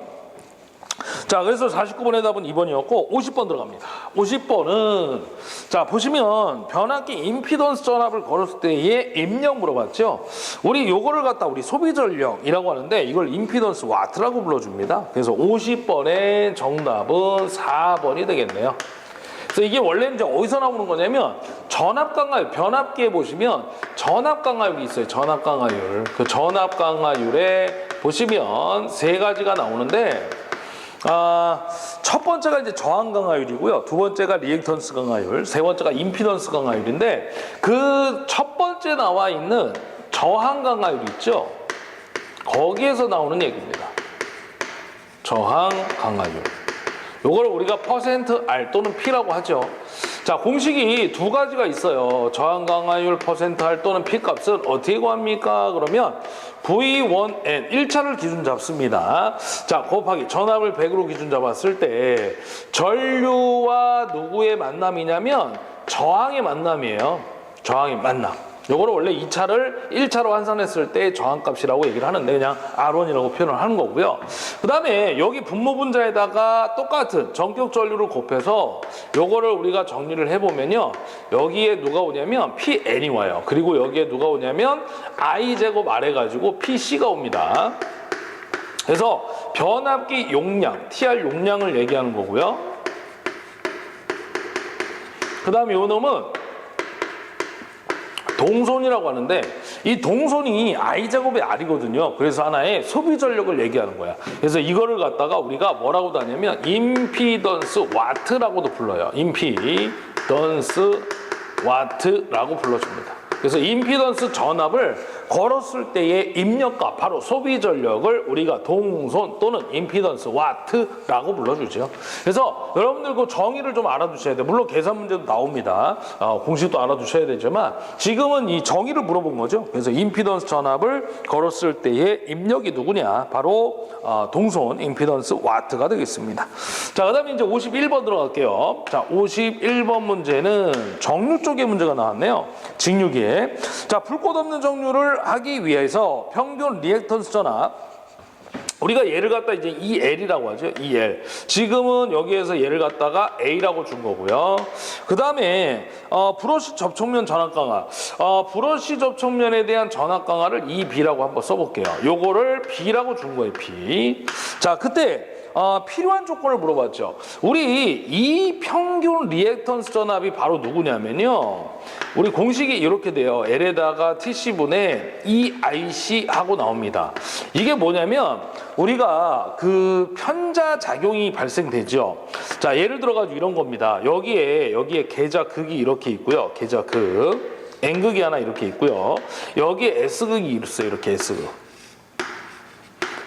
자, 그래서 49번의 답은 2번이었고 50번 들어갑니다. 50번은 자, 보시면 변압기 임피던스 전압을 걸었을 때의 입력 물어봤죠. 우리 요거를 갖다 우리 소비 전력이라고 하는데 이걸 임피던스 와트라고 불러줍니다. 그래서 50번의 정답은 4번이 되겠네요. 그래서 이게 원래 이제 어디서 나오는 거냐면 전압 강하율, 변압기에 보시면 전압 강하율이 있어요. 전압 강하율. 그 전압 강하율에 보시면 세 가지가 나오는데 첫 번째가 이제 저항 강하율이고요. 두 번째가 리액턴스 강하율, 세 번째가 임피던스 강하율인데 그 첫 번째 나와 있는 저항 강하율 있죠? 거기에서 나오는 얘기입니다. 저항 강하율. 요걸 우리가 %R 또는 P라고 하죠. 자, 공식이 두 가지가 있어요. 저항 강하율 %R 또는 P 값은 어떻게 구합니까? 그러면 V1N 1차를 기준 잡습니다. 자, 곱하기 전압을 100으로 기준 잡았을 때 전류와 누구의 만남이냐면 저항의 만남이에요. 저항의 만남. 요거를 원래 2차를 1차로 환산했을 때 저항값이라고 얘기를 하는데 그냥 R1이라고 표현을 하는 거고요. 그 다음에 여기 분모 분자에다가 똑같은 전격 전류를 곱해서 요거를 우리가 정리를 해보면요. 여기에 누가 오냐면 PN이 와요. 그리고 여기에 누가 오냐면 I제곱 R 해가지고 PC가 옵니다. 그래서 변압기 용량, TR 용량을 얘기하는 거고요. 그 다음에 요 놈은 동손이라고 하는데 이 동손이 I제곱의 R이거든요. 그래서 하나의 소비 전력을 얘기하는 거야. 그래서 이거를 갖다가 우리가 뭐라고도 하냐면 임피던스 와트라고도 불러요. 임피던스 와트라고 불러줍니다. 그래서 임피던스 전압을 걸었을 때의 입력값, 바로 소비 전력을 우리가 동손 또는 임피던스 와트라고 불러주죠. 그래서 여러분들 그 정의를 좀 알아두셔야 돼요. 물론 계산 문제도 나옵니다. 공식도 알아두셔야 되지만 지금은 이 정의를 물어본 거죠. 그래서 임피던스 전압을 걸었을 때의 입력이 누구냐? 바로 동손 임피던스 와트가 되겠습니다. 자, 그 다음에 이제 51번 들어갈게요. 자, 51번 문제는 정류 쪽의 문제가 나왔네요. 직류기에. 자, 불꽃 없는 정류를 하기 위해서 평균 리액턴스 전압, 우리가 얘를 갖다 이제 EL이라고 하죠. EL. 지금은 여기에서 얘를 갖다가 A라고 준 거고요. 그 다음에 브러쉬 접촉면 전압 강화. 브러쉬 접촉면에 대한 전압 강화를 EB라고 한번 써볼게요. 요거를 B라고 준 거예요. B. 자, 그때 필요한 조건을 물어봤죠. 우리 이 평균 리액턴스 전압이 바로 누구냐면요. 우리 공식이 이렇게 돼요. L에다가 TC분의 EIC 하고 나옵니다. 이게 뭐냐면 우리가 그 편자 작용이 발생되죠. 자, 예를 들어가지고 이런 겁니다. 여기에 계좌극이 이렇게 있고요. 계좌극. N극이 하나 이렇게 있고요. 여기에 S극이 있어요. 이렇게 S극.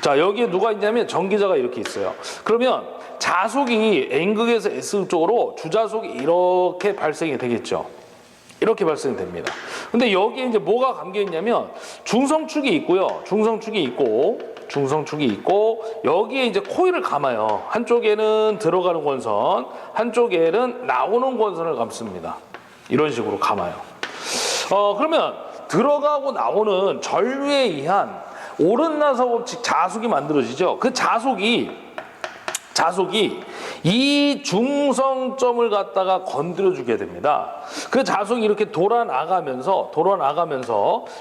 자, 여기에 누가 있냐면 전기자가 이렇게 있어요. 그러면 자속이 N극에서 S극 쪽으로 주자속이 이렇게 발생이 되겠죠. 이렇게 발생이 됩니다. 근데 여기에 이제 뭐가 감겨 있냐면 중성축이 있고요. 중성축이 있고 여기에 이제 코일을 감아요. 한쪽에는 들어가는 권선, 한쪽에는 나오는 권선을 감습니다. 이런 식으로 감아요. 그러면 들어가고 나오는 전류에 의한 오른나사 법칙 자속이 만들어지죠. 그 자속이 이 중성점을 갖다가 건드려주게 됩니다. 그 자속이 이렇게 돌아나가면서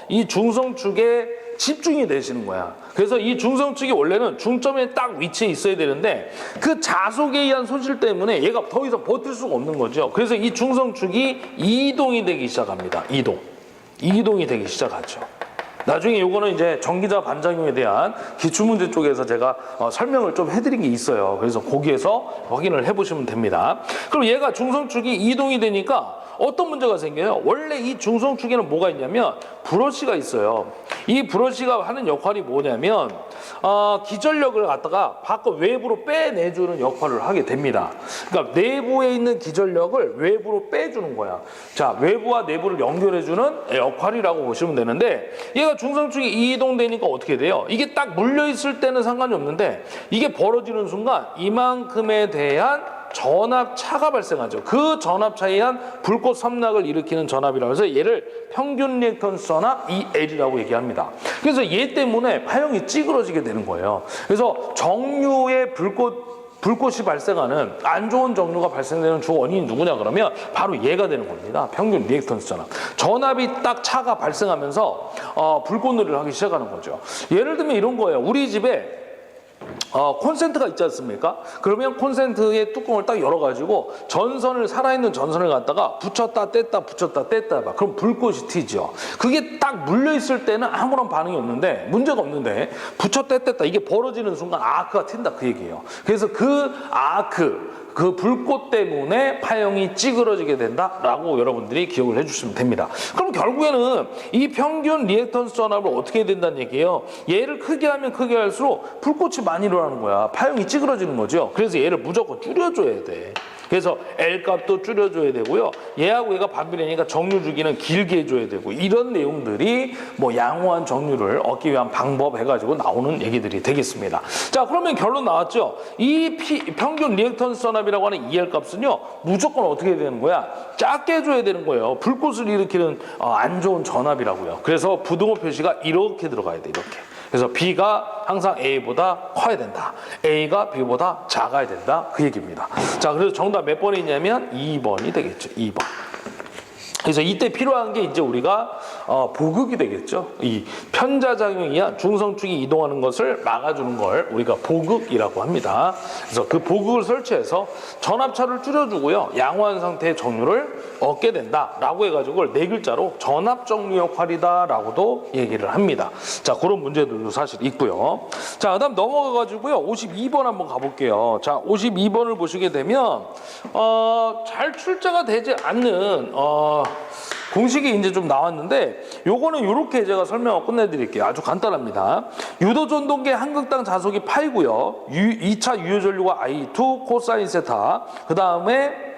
이 중성축에 집중이 되시는 거야. 그래서 이 중성축이 원래는 중점에 딱 위치해 있어야 되는데 그 자속에 의한 소실 때문에 얘가 더 이상 버틸 수가 없는 거죠. 그래서 이 중성축이 이동이 되기 시작합니다. 이동이 되기 시작하죠. 나중에 요거는 이제 전기자 반작용에 대한 기출문제 쪽에서 제가 설명을 좀 해드린 게 있어요. 그래서 거기에서 확인을 해보시면 됩니다. 그럼 얘가 중성축이 이동이 되니까 어떤 문제가 생겨요? 원래 이 중성축에는 뭐가 있냐면 브러쉬가 있어요. 이 브러쉬가 하는 역할이 뭐냐면 기전력을 갖다가 밖 외부로 빼내주는 역할을 하게 됩니다. 그러니까 내부에 있는 기전력을 외부로 빼주는 거야. 자, 외부와 내부를 연결해주는 역할이라고 보시면 되는데, 얘가 중성축이 이동되니까 어떻게 돼요? 이게 딱 물려있을 때는 상관이 없는데 이게 벌어지는 순간 이만큼에 대한 전압차가 발생하죠. 그 전압차에 의한 불꽃 삼락을 일으키는 전압이라고 해서 얘를 평균 리액턴스 전압 EL이라고 얘기합니다. 그래서 얘 때문에 파형이 찌그러지게 되는 거예요. 그래서 정류의 불꽃이 발생하는 안 좋은 정류가 발생되는 주 원인이 누구냐 그러면 바로 얘가 되는 겁니다. 평균 리액턴스 전압. 전압이 딱 차가 발생하면서 불꽃놀이를 하기 시작하는 거죠. 예를 들면 이런 거예요. 우리 집에 콘센트가 있지 않습니까? 그러면 콘센트의 뚜껑을 딱 열어가지고 살아있는 전선을 갖다가 붙였다 뗐다 붙였다 뗐다 봐. 그럼 불꽃이 튀죠. 그게 딱 물려있을 때는 아무런 반응이 없는데, 문제가 없는데 붙였다 뗐다 이게 벌어지는 순간 아크가 튄다 그 얘기예요. 그래서 그 아크, 그 불꽃 때문에 파형이 찌그러지게 된다라고 여러분들이 기억을 해주시면 됩니다. 그럼 결국에는 이 평균 리액턴스 전압을 어떻게 해야 된다는 얘기예요. 얘를 크게 하면 크게 할수록 불꽃이 많이 일어나는 거야. 파형이 찌그러지는 거죠. 그래서 얘를 무조건 줄여줘야 돼. 그래서 L 값도 줄여줘야 되고요. 얘하고 얘가 반비례니까 정류 주기는 길게 해줘야 되고, 이런 내용들이 뭐 양호한 정류를 얻기 위한 방법 해가지고 나오는 얘기들이 되겠습니다. 자, 그러면 결론 나왔죠? 이 평균 리액턴스 전압이라고 하는 EL 값은요, 무조건 어떻게 되는 거야? 작게 해줘야 되는 거예요. 불꽃을 일으키는 안 좋은 전압이라고요. 그래서 부등호 표시가 이렇게 들어가야 돼, 이렇게. 그래서 B가 항상 A보다 커야 된다. A가 B보다 작아야 된다. 그 얘기입니다. 자, 그래서 정답 몇 번이 있냐면 2번이 되겠죠. 2번. 그래서 이때 필요한 게 이제 우리가 보극이 되겠죠. 이 편자작용에 의한 중성축이 이동하는 것을 막아주는 걸 우리가 보극이라고 합니다. 그래서 그 보극을 설치해서 전압차를 줄여주고요, 양호한 상태의 정류를 얻게 된다라고 해가지고 그걸 네 글자로 전압정류 역할이다라고도 얘기를 합니다. 자, 그런 문제들도 사실 있고요. 자, 그다음 넘어가가지고요 52번 한번 가볼게요. 자, 52번을 보시게 되면 잘 출제가 되지 않는 공식이 이제 좀 나왔는데, 요거는 요렇게 제가 설명을 끝내드릴게요. 아주 간단합니다. 유도전동계 한극당 자속이 파이고요. 2차 유효전류가 I2 코사인 세타, 그 다음에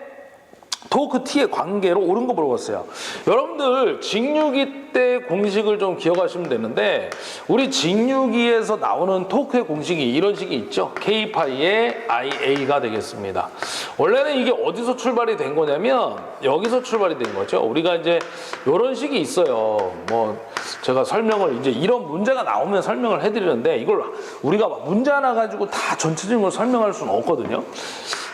토크 T의 관계로 옳은 거 물어봤어요. 여러분들 직류기 때 공식을 좀 기억하시면 되는데, 우리 직류기에서 나오는 토크의 공식이 이런 식이 있죠. K파이의 IA가 되겠습니다. 원래는 이게 어디서 출발이 된 거냐면 여기서 출발이 된 거죠. 우리가 이제 이런 식이 있어요. 뭐 제가 설명을 이제 이런 문제가 나오면 설명을 해드리는데, 이걸 우리가 문제 하나 가지고 다 전체적인 걸 설명할 수는 없거든요.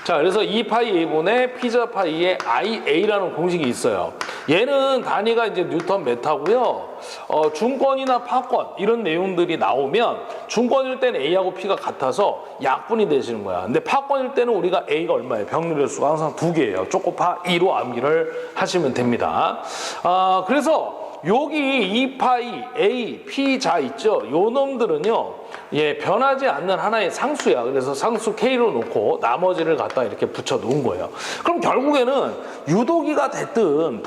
자, 그래서 2파이 A분의 피자 파이의 IA라는 공식이 있어요. 얘는 단위가 이제 뉴턴 메타고요. 중권이나 파권 이런 내용들이 나오면 중권일 때는 A하고 P가 같아서 약분이 되시는 거야. 근데 파권일 때는 우리가 A가 얼마예요? 병렬의 수가 항상 2개예요. 쪼꼬파 2로 암기를 하시면 됩니다. 그래서 여기 2파이 A, P자 있죠? 요 놈들은요, 예, 변하지 않는 하나의 상수야. 그래서 상수 K로 놓고 나머지를 갖다 이렇게 붙여 놓은 거예요. 그럼 결국에는 유도기가 됐든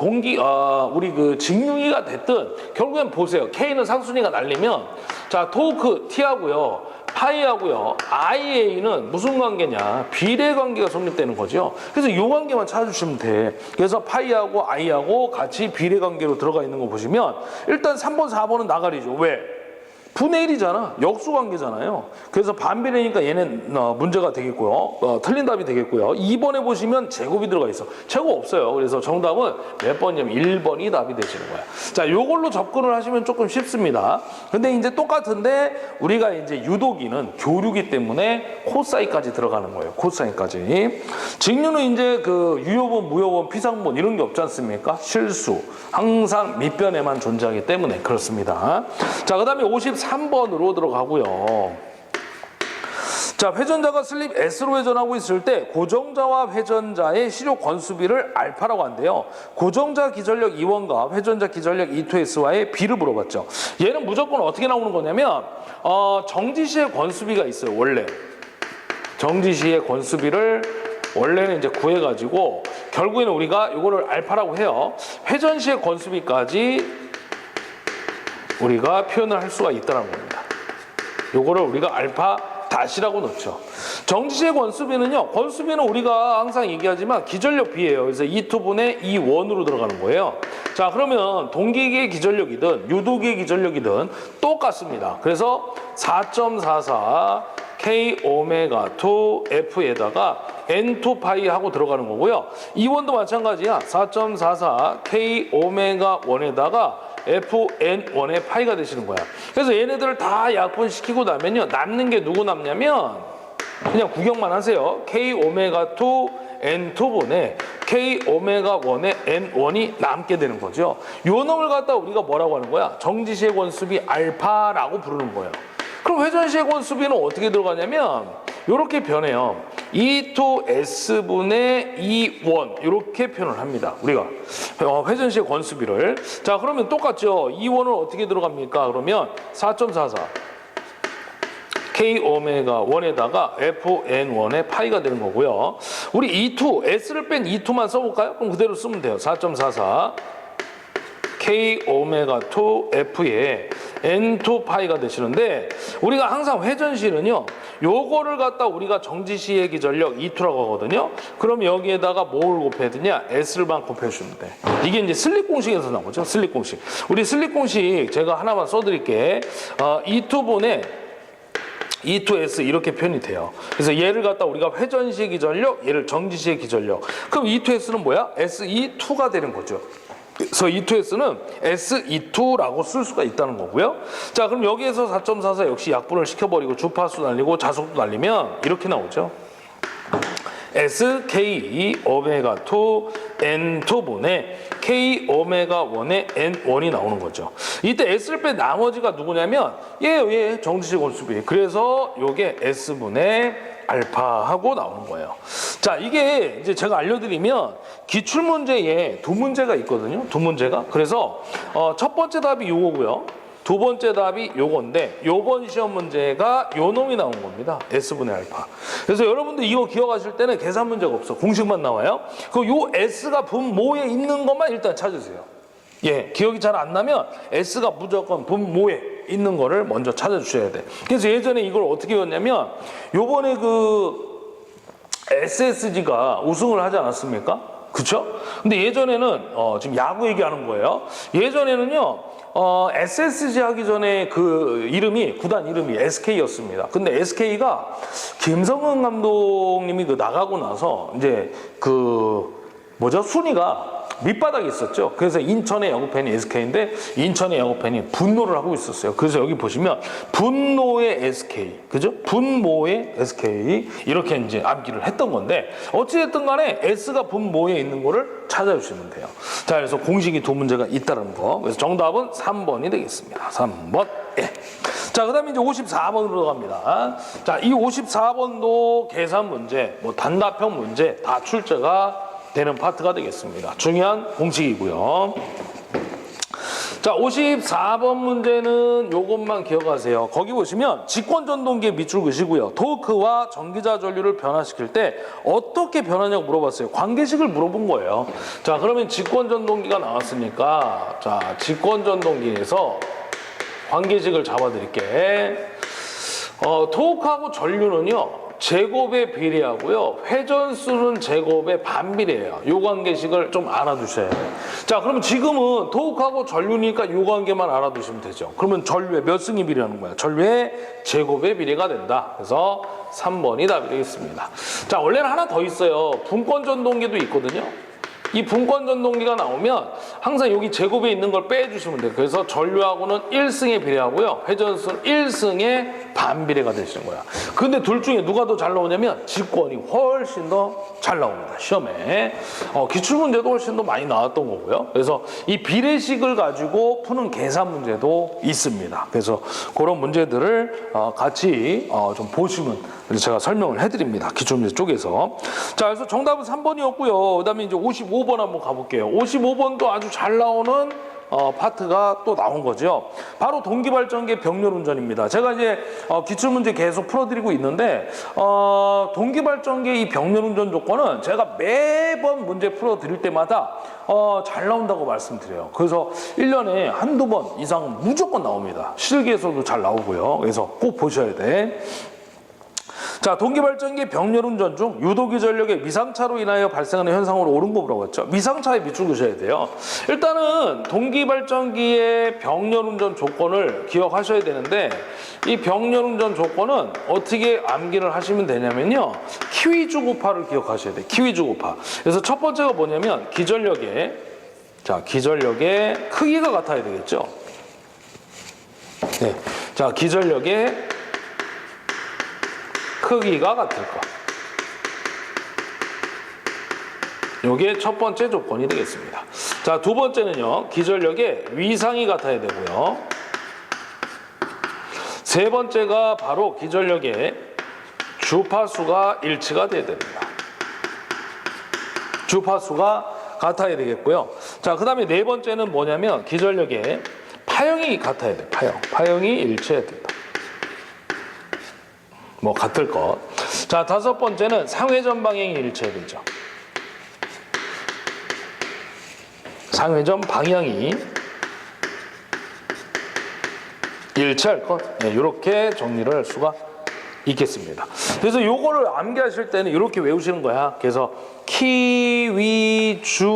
우리 그 직류기가 됐든 결국엔 보세요. K는 상순위가 날리면, 자, 토크 T하고요, 파이하고요, IA는 무슨 관계냐? 비례 관계가 성립되는 거죠. 그래서 이 관계만 찾아주시면 돼. 그래서 파이하고 I하고 같이 비례 관계로 들어가 있는 거 보시면 일단 3번, 4번은 나가리죠. 왜? 분의 1이잖아. 역수관계잖아요. 그래서 반비례니까 얘는 문제가 되겠고요. 틀린 답이 되겠고요. 2번에 보시면 제곱이 들어가 있어. 제곱 없어요. 그래서 정답은 몇 번이냐면 1번이 답이 되시는 거야. 자, 요걸로 접근을 하시면 조금 쉽습니다. 근데 이제 똑같은데 우리가 이제 유도기는 교류기 때문에 코사인까지 들어가는 거예요. 코사인까지. 직류는 이제 그 유효분, 무효분, 피상분 이런 게 없지 않습니까? 실수. 항상 밑변에만 존재하기 때문에 그렇습니다. 자, 그 다음에 53번으로 들어가고요. 자, 회전자가 슬립 S로 회전하고 있을 때 고정자와 회전자의 시력 권수비를 알파라고 한대요. 고정자 기전력 E1과 회전자 기전력 E2S와의 비를 물어봤죠. 얘는 무조건 어떻게 나오는 거냐면 정지시의 권수비가 있어요. 원래 정지시의 권수비를 원래는 이제 구해가지고 결국에는 우리가 이거를 알파라고 해요. 회전시의 권수비까지 우리가 표현을 할 수가 있다는 겁니다. 요거를 우리가 알파 다시라고 넣죠. 정지시의 권수비는요, 권수비는 우리가 항상 얘기하지만 기전력 비예요. 그래서 E2분의 E1으로 들어가는 거예요. 자, 그러면 동기계의 기전력이든 유도계의 기전력이든 똑같습니다. 그래서 4.44 K 오메가 2 F에다가 N2 파이 하고 들어가는 거고요. E1도 마찬가지야. 4.44 K 오메가 1에다가 FN1의 파이가 되시는 거야. 그래서 얘네들을 다 약분시키고 나면요, 남는 게 누구 남냐면 그냥 구경만 하세요. K 오메가 2 N2분의 K 오메가 1의 N1이 남게 되는 거죠. 요 놈을 갖다 우리가 뭐라고 하는 거야? 정지시의 권수비 알파라고 부르는 거예요. 그럼 회전시의 권수비는 어떻게 들어가냐면 이렇게 변해요. E2S분의 E1 이렇게 표현을 합니다. 우리가 회전시의 권수비를. 자, 그러면 똑같죠. E1은 어떻게 들어갑니까? 그러면 4.44 K 오메가 1에다가 FN1의 파이가 되는 거고요. 우리 E2, S를 뺀 E2만 써볼까요? 그럼 그대로 쓰면 돼요. 4.44 K 오메가 2 F에 N2 파이가 되시는데 우리가 항상 회전시는요, 요거를 갖다 우리가 정지시의 기전력 E2라고 하거든요. 그럼 여기에다가 뭘 곱해야 되냐? S를만 곱해주면 돼. 이게 이제 슬립 공식에서 나오죠. 슬립 공식. 우리 슬립 공식 제가 하나만 써드릴게. E2분의 E2S 이렇게 표현이 돼요. 그래서 얘를 갖다 우리가 회전시의 기전력, 얘를 정지시의 기전력. 그럼 E2S는 뭐야? SE2가 되는 거죠. 그래서 E2S는 SE2라고 쓸 수가 있다는 거고요. 자, 그럼 여기에서 4.44 역시 약분을 시켜버리고 주파수 날리고 자속도 날리면 이렇게 나오죠. SK 오메가 2 N2분의 K 오메가 1의 N1이 나오는 거죠. 이때 S를 뺀 나머지가 누구냐면 얘 정지시 권수비. 그래서 요게 S분의 알파하고 나오는 거예요. 자, 이게 이제 제가 알려드리면 기출문제에 두 문제가 있거든요. 두 문제가. 그래서 첫 번째 답이 요거고요. 두 번째 답이 요건데 요번 시험 문제가 요 놈이 나온 겁니다. S분의 알파. 그래서 여러분들 이거 기억하실 때는 계산 문제가 없어. 공식만 나와요. 그 요 S가 분모에 있는 것만 일단 찾으세요. 예, 기억이 잘 안 나면 S가 무조건 분모에 있는 거를 먼저 찾아주셔야 돼. 그래서 예전에 이걸 어떻게 했냐면 요번에 그 SSG가 우승을 하지 않았습니까? 그쵸? 근데 예전에는 지금 야구 얘기하는 거예요. 예전에는요 SSG 하기 전에 그 이름이 구단 이름이 SK였습니다. 근데 SK가 김성근 감독님이 그 나가고 나서 이제 그 뭐죠? 순위가 밑바닥에 있었죠. 그래서 인천의 야구팬이 SK인데 인천의 야구팬이 분노를 하고 있었어요. 그래서 여기 보시면 분노의 SK, 그죠? 분모의 SK 이렇게 이제 암기를 했던 건데 어찌됐든 간에 S가 분모에 있는 거를 찾아주시면 돼요. 자, 그래서 공식이 두 문제가 있다는 거. 그래서 정답은 3번이 되겠습니다. 3번. 예. 자, 그 다음에 이제 54번으로 갑니다. 자, 이 54번도 계산 문제, 뭐 단답형 문제 다 출제가 되는 파트가 되겠습니다. 중요한 공식이고요. 자, 54번 문제는 요것만 기억하세요. 거기 보시면 직권전동기의 밑줄 그시고요. 토크와 전기자 전류를 변화시킬 때 어떻게 변하냐고 물어봤어요. 관계식을 물어본 거예요. 자, 그러면 직권전동기가 나왔으니까 자, 직권전동기에서 관계식을 잡아드릴게. 토크하고 전류는요 제곱에 비례하고요. 회전수는 제곱에 반비례해요. 요 관계식을 좀 알아두셔야 돼요. 자, 그러면 지금은 토크하고 전류니까 요 관계만 알아두시면 되죠. 그러면 전류의 몇 승이 비례하는 거야? 전류의 제곱에 비례가 된다. 그래서 3번이 답이 되겠습니다. 자, 원래는 하나 더 있어요. 분권 전동기도 있거든요. 이 분권 전동기가 나오면 항상 여기 제곱에 있는 걸 빼주시면 돼요. 그래서 전류하고는 1승에 비례하고요. 회전수는 1승에 반비례가 되시는 거야. 근데 둘 중에 누가 더 잘 나오냐면 직권이 훨씬 더 잘 나옵니다. 시험에. 기출문제도 훨씬 더 많이 나왔던 거고요. 그래서 이 비례식을 가지고 푸는 계산 문제도 있습니다. 그래서 그런 문제들을 같이 좀 보시면 제가 설명을 해드립니다. 기출문제 쪽에서. 자, 그래서 정답은 3번이었고요. 그 다음에 이제 55번 한번 가볼게요. 55번도 아주 잘 나오는 파트가 또 나온 거죠. 바로 동기발전기 병렬운전입니다. 제가 이제 기출문제 계속 풀어드리고 있는데 동기발전기 이 병렬운전 조건은 제가 매번 문제 풀어드릴 때마다 잘 나온다고 말씀드려요. 그래서 1년에 한두 번 이상은 무조건 나옵니다. 실기에서도 잘 나오고요. 그래서 꼭 보셔야 돼. 자, 동기발전기 병렬운전 중 유도기 전력의 미상차로 인하여 발생하는 현상으로 옳은 거 물어봤죠. 미상차에 밑줄 그셔야 돼요. 일단은 동기발전기의 병렬운전 조건을 기억하셔야 되는데 이 병렬운전 조건은 어떻게 암기를 하시면 되냐면요. 키위주 곱하를 기억하셔야 돼요. 키위주 곱하. 그래서 첫 번째가 뭐냐면 기전력의 크기가 같아야 되겠죠. 네. 자, 기전력의 크기가 같을 것. 이게 첫 번째 조건이 되겠습니다. 자, 두 번째는요. 기전력의 위상이 같아야 되고요. 세 번째가 바로 기전력의 주파수가 일치가 돼야 됩니다. 주파수가 같아야 되겠고요. 자, 그 다음에 네 번째는 뭐냐면 기전력의 파형이 같아야 돼요. 파형이 일치해야 된다. 뭐 같을 것. 자, 다섯 번째는 상회전 방향이 일치해야 되죠. 상회전 방향이 일치할 것. 네, 이렇게 정리를 할 수가 있겠습니다. 그래서 요거를 암기하실 때는 이렇게 외우시는 거야. 그래서 키위주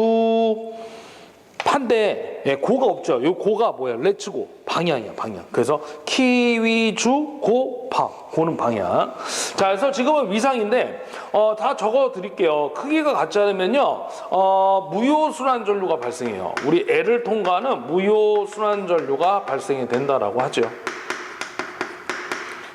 판데 고가 없죠. 요 고가 뭐야? 레츠고 방향이야, 방향. 그래서 키위주 고파. 고는 방향. 자, 그래서 지금은 위상인데 다 적어 드릴게요. 크기가 같지 않으면요. 무효순환 전류가 발생해요. 우리 L을 통과하는 무효순환 전류가 발생이 된다라고 하죠.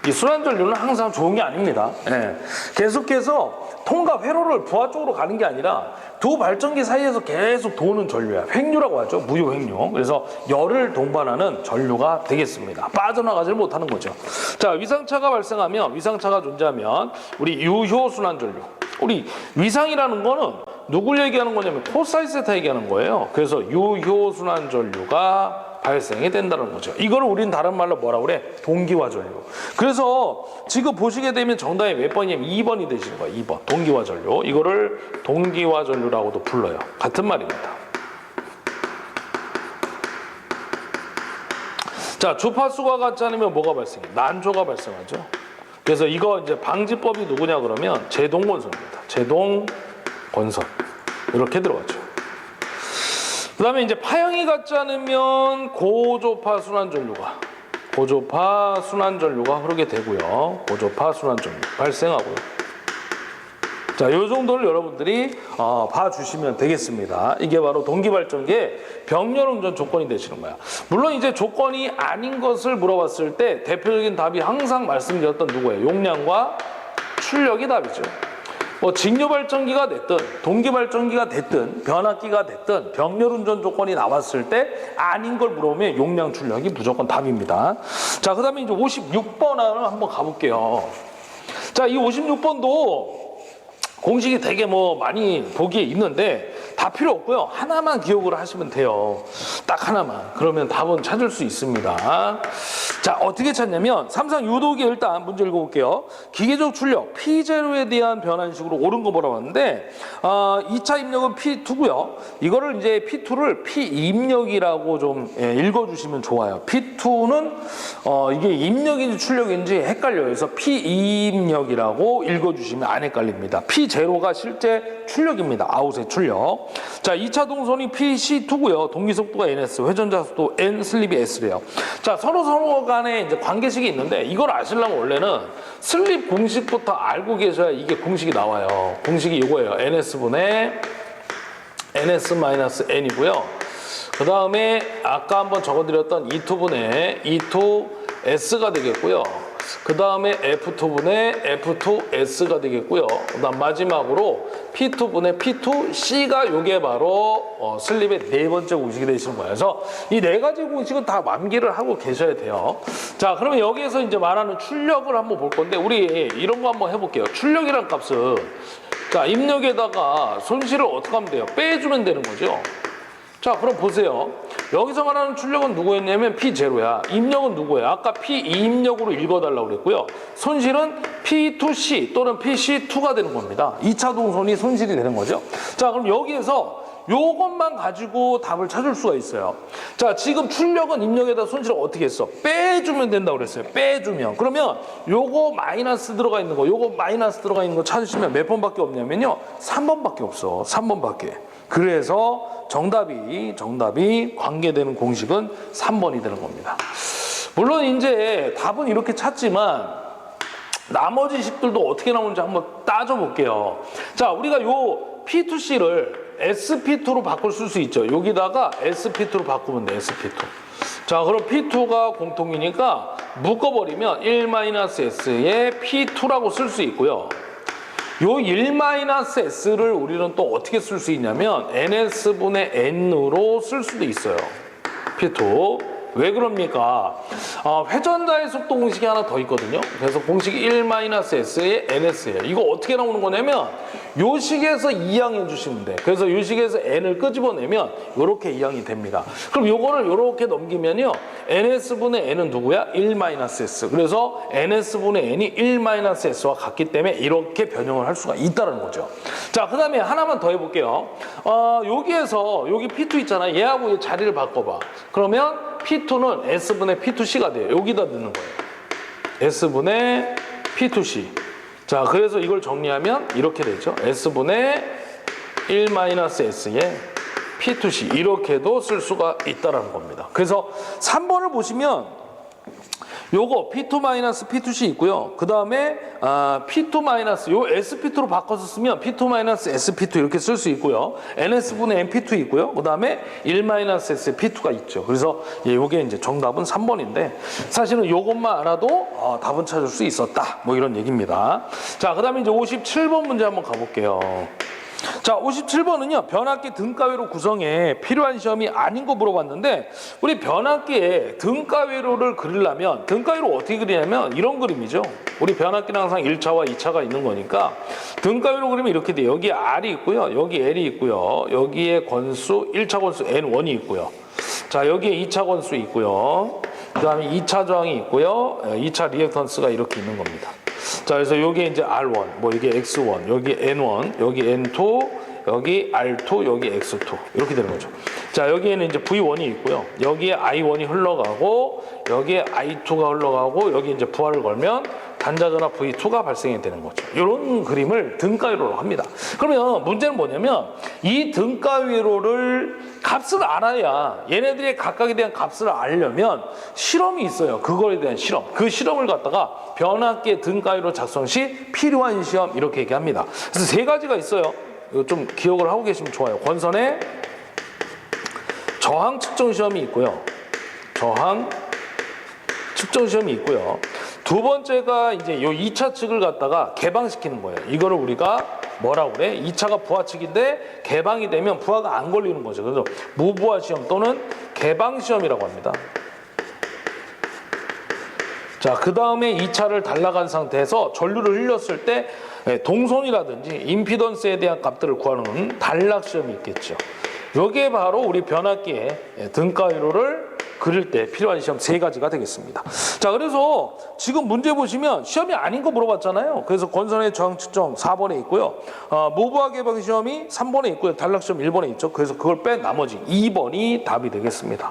이 순환 전류는 항상 좋은 게 아닙니다. 네. 계속해서 통과 회로를 부하 쪽으로 가는 게 아니라 두 발전기 사이에서 계속 도는 전류야. 횡류라고 하죠. 무효 횡류. 그래서 열을 동반하는 전류가 되겠습니다. 빠져나가지 못하는 거죠. 자, 위상차가 발생하면, 위상차가 존재하면 우리 유효순환 전류. 우리 위상이라는 거는 누굴 얘기하는 거냐면 코사이세타 얘기하는 거예요. 그래서 유효순환 전류가 발생이 된다는 거죠. 이거를 우리는 다른 말로 뭐라 그래? 동기화 전류. 그래서 지금 보시게 되면 정답이 몇 번이냐면 2번이 되시는 거예요. 2번. 동기화 전류. 이거를 동기화 전류라고도 불러요. 같은 말입니다. 자, 주파수가 같지 않으면 뭐가 발생해? 난조가 발생하죠. 그래서 이거 이제 방지법이 누구냐 그러면 제동건설입니다. 제동건설. 이렇게 들어가죠. 그 다음에 이제 파형이 같지 않으면 고조파 순환전류가 흐르게 되고요. 고조파 순환전류 발생하고요. 자, 요 정도를 여러분들이 봐주시면 되겠습니다. 이게 바로 동기발전기의 병렬운전 조건이 되시는 거야. 물론 이제 조건이 아닌 것을 물어봤을 때 대표적인 답이 항상 말씀드렸던 누구예요? 용량과 출력이 답이죠. 뭐 직류발전기가 됐든 동기발전기가 됐든 변압기가 됐든 병렬운전 조건이 나왔을 때 아닌 걸 물어보면 용량 출력이 무조건 답입니다. 자, 그 다음에 이제 56번 한번 가볼게요. 자, 이 56번도 공식이 되게 뭐 많이 보기에 있는데 다 필요 없고요. 하나만 기억을 하시면 돼요. 딱 하나만. 그러면 답은 찾을 수 있습니다. 자, 어떻게 찾냐면 삼상 유도기 일단 문제 읽어볼게요. 기계적 출력 P0에 대한 변환식으로 옳은 거 물어봤는데 2차 입력은 P2고요. 이거를 이제 P2를 P2입력이라고 좀 읽어주시면 좋아요. P2는 이게 입력인지 출력인지 헷갈려요. 그래서 P2입력이라고 읽어주시면 안 헷갈립니다. P0가 실제 출력입니다. 아웃의 출력. 자, 2차 동선이 PC2고요. 동기속도가 NS, 회전자속도 N, 슬립이 S래요. 자, 서로 간에 이제 관계식이 있는데 이걸 아시려면 원래는 슬립 공식부터 알고 계셔야 이게 공식이 나와요. 공식이 이거예요. NS분의 NS-N이고요. 그 다음에 아까 한번 적어드렸던 E2분의 E2S가 되겠고요. 그 다음에 F2분의 F2S가 되겠고요. 그 다음 마지막으로 P2분의 P2C가 요게 바로 슬립의 네 번째 공식이 되시는 거예요. 그래서 이 네 가지 공식은 다 암기를 하고 계셔야 돼요. 자, 그러면 여기에서 이제 말하는 출력을 한번 볼 건데, 우리 이런 거 한번 해볼게요. 출력이란 값은, 자, 입력에다가 손실을 어떻게 하면 돼요? 빼주면 되는 거죠. 자, 그럼 보세요. 여기서 말하는 출력은 누구였냐면 P0야. 입력은 누구예요? 아까 P2 입력으로 읽어달라고 그랬고요. 손실은 P2C 또는 PC2가 되는 겁니다. 2차 동선이 손실이 되는 거죠. 자, 그럼 여기에서 요것만 가지고 답을 찾을 수가 있어요. 자, 지금 출력은 입력에다 손실을 어떻게 했어? 빼주면 된다고 그랬어요. 빼주면. 그러면 요거 마이너스 들어가 있는 거, 요거 마이너스 들어가 있는 거 찾으시면 몇 번밖에 없냐면요. 3번밖에 없어. 3번밖에. 그래서 정답이 관계되는 공식은 3번이 되는 겁니다. 물론 이제 답은 이렇게 찾지만 나머지 식들도 어떻게 나오는지 한번 따져볼게요. 자, 우리가 요 P2C를 SP2로 바꿀 수 있죠. 여기다가 SP2로 바꾸면 돼, SP2. 자, 그럼 P2가 공통이니까 묶어버리면 1-S에 P2라고 쓸 수 있고요. 요 1-S를 우리는 또 어떻게 쓸 수 있냐면 NS분의 N으로 쓸 수도 있어요. P2. 왜 그럽니까? 회전자의 속도 공식이 하나 더 있거든요. 그래서 공식이 1-S에 NS예요. 이거 어떻게 나오는 거냐면 요 식에서 이항해 주시면 돼. 그래서 요 식에서 N을 끄집어내면 요렇게 이항이 됩니다. 그럼 요거를 요렇게 넘기면요. NS분의 N은 누구야? 1-S. 그래서 NS분의 N이 1-S와 같기 때문에 이렇게 변형을 할 수가 있다는 거죠. 자, 그 다음에 하나만 더 해볼게요. 여기에서 여기 P2 있잖아. 얘하고 얘 자리를 바꿔봐. 그러면 P2는 S분의 P2C가 돼요. 여기다 넣는 거예요. S분의 P2C. 자, 그래서 이걸 정리하면 이렇게 되죠. S분의 1-S에 P2C. 이렇게도 쓸 수가 있다는 겁니다. 그래서 3번을 보시면 요거 P2- P2C 있고요. 그 다음에 P2- 요 SP2로 바꿔서 쓰면 P2- SP2 이렇게 쓸 수 있고요. NS분의 NP2 있고요. 그 다음에 1-S P2가 있죠. 그래서 요게 이제 정답은 3번인데 사실은 요것만 알아도 답은 찾을 수 있었다. 뭐 이런 얘기입니다. 자, 그 다음에 이제 57번 문제 한번 가볼게요. 자, 57번은요. 변압기 등가위로 구성에 필요한 시험이 아닌 거 물어봤는데 우리 변압기에 등가위로를 그리려면 등가위로 어떻게 그리냐면 이런 그림이죠. 우리 변압기는 항상 1차와 2차가 있는 거니까 등가위로 그리면 이렇게 돼요. 여기 R이 있고요. 여기 L이 있고요. 여기에 권수 1차 권수 N1이 있고요. 자, 여기에 2차 권수 있고요. 그 다음에 2차 저항이 있고요. 2차 리액턴스가 이렇게 있는 겁니다. 자, 그래서 여기 이제 R1, 뭐 이게 X1, 여기 N1, 여기 N2, 여기 R2, 여기 X2 이렇게 되는 거죠. 자, 여기에는 이제 V1이 있고요. 여기에 I1이 흘러가고 여기에 I2가 흘러가고 여기 이제 부하를 걸면 단자전화 V2가 발생이 되는 거죠. 이런 그림을 등가위로로 합니다. 그러면 문제는 뭐냐면 이 등가위로를 값을 알아야 얘네들의 각각에 대한 값을 알려면 실험이 있어요. 그거에 대한 실험. 그 실험을 갖다가 변압기의 등가위로 작성 시 필요한 시험 이렇게 얘기합니다. 그래서 세 가지가 있어요. 이거 좀 기억을 하고 계시면 좋아요. 권선의 저항 측정 시험이 있고요. 저항 측정 시험이 있고요. 두 번째가 이제 요 2차 측을 갖다가 개방시키는 거예요. 이거를 우리가 뭐라고 그래? 2차가 부하 측인데 개방이 되면 부하가 안 걸리는 거죠. 그래서 무부하 시험 또는 개방 시험이라고 합니다. 자, 그 다음에 2차를 달라간 상태에서 전류를 흘렸을 때 동선이라든지 임피던스에 대한 값들을 구하는 단락 시험이 있겠죠. 이게 바로 우리 변압기의 등가위로를 그릴 때 필요한 시험 세 가지가 되겠습니다. 자, 그래서 지금 문제 보시면 시험이 아닌 거 물어봤잖아요. 그래서 권선의 저항 측정 4번에 있고요. 무부하 개방 시험이 3번에 있고요. 단락 시험 1번에 있죠. 그래서 그걸 뺀 나머지 2번이 답이 되겠습니다.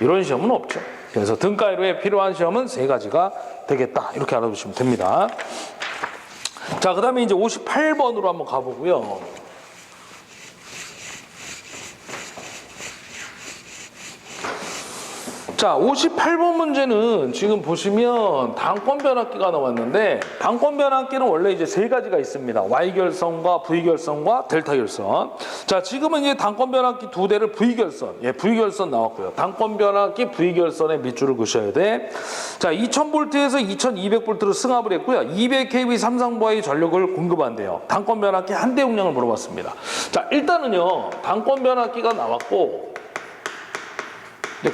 이런 시험은 없죠. 그래서 등가위로에 필요한 시험은 세 가지가 되겠다. 이렇게 알아두시면 됩니다. 자, 그 다음에 이제 58번으로 한번 가보고요. 자, 58번 문제는 지금 보시면 단권 변압기가 나왔는데 단권 변압기는 원래 이제 세 가지가 있습니다. Y결선과 V결선과 델타결선. 자, 지금은 이제 단권 변압기 두 대를 V결선, V결선 나왔고요. 단권 변압기 V결선에 밑줄을 그으셔야 돼. 자, 2000V에서 2200V로 승합을 했고요. 200kV 삼성바의 전력을 공급한대요. 단권 변압기 한 대 용량을 물어봤습니다. 자, 일단은요, 단권 변압기가 나왔고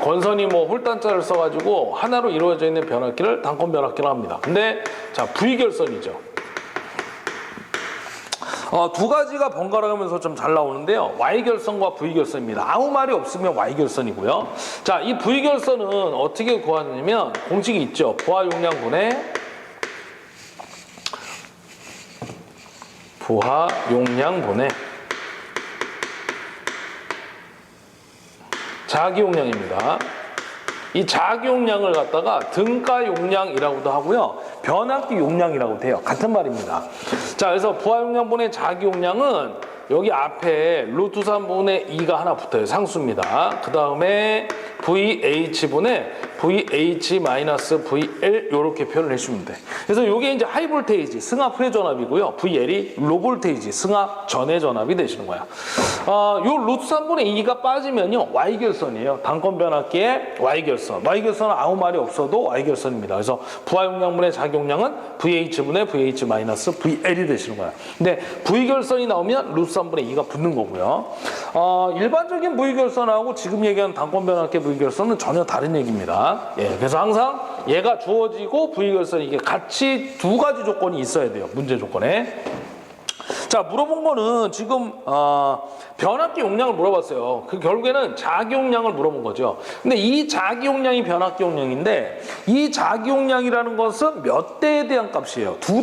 건선이 뭐 홀단자를 써가지고 하나로 이루어져 있는 변압기를 단권 변압기라 합니다. 근데 자, V결선이죠. 두 가지가 번갈아 가면서 좀 잘 나오는데요. Y결선과 V결선입니다. 아무 말이 없으면 Y결선이고요. 자, 이 V결선은 어떻게 구하냐면 공식이 있죠. 부하 용량분의 자기 용량입니다. 이 자기 용량을 갖다가 등가 용량이라고도 하고요. 변압기 용량이라고도 해요. 같은 말입니다. 자, 그래서 부하 용량분의 자기 용량은 여기 앞에 루트 3분의 2가 하나 붙어요. 상수입니다. 그 다음에 VH분의 VH-VL 이렇게 표현을 해주면 돼. 그래서 이게 이제 하이 볼테이지 승합 후의 전압이고요. VL이 로 볼테이지 승합 전의 전압이 되시는 거야. 요 루트 3분의 2가 빠지면요 Y결선이에요. 단권 변압기의 Y결선. Y결선은 아무 말이 없어도 Y결선입니다. 그래서 부하 용량분의 자기 용량은 VH분의 VH-VL이 되시는 거야. 근데 V결선이 나오면 루트 3분의 2가 붙는 거고요. 일반적인 V결선하고 지금 얘기하는 단권 변압기 V결선은 전혀 다른 얘기입니다. 그래서 항상 얘가 주어지고 V결선이 이게 같이 두 가지 조건이 있어야 돼요. 문제 조건에. 자, 물어본 거는 지금 변압기 용량을 물어봤어요. 그 결국에는 자기 용량을 물어본 거죠. 근데 이 자기 용량이 변압기 용량인데 이 자기 용량이라는 것은 몇 대에 대한 값이에요. 두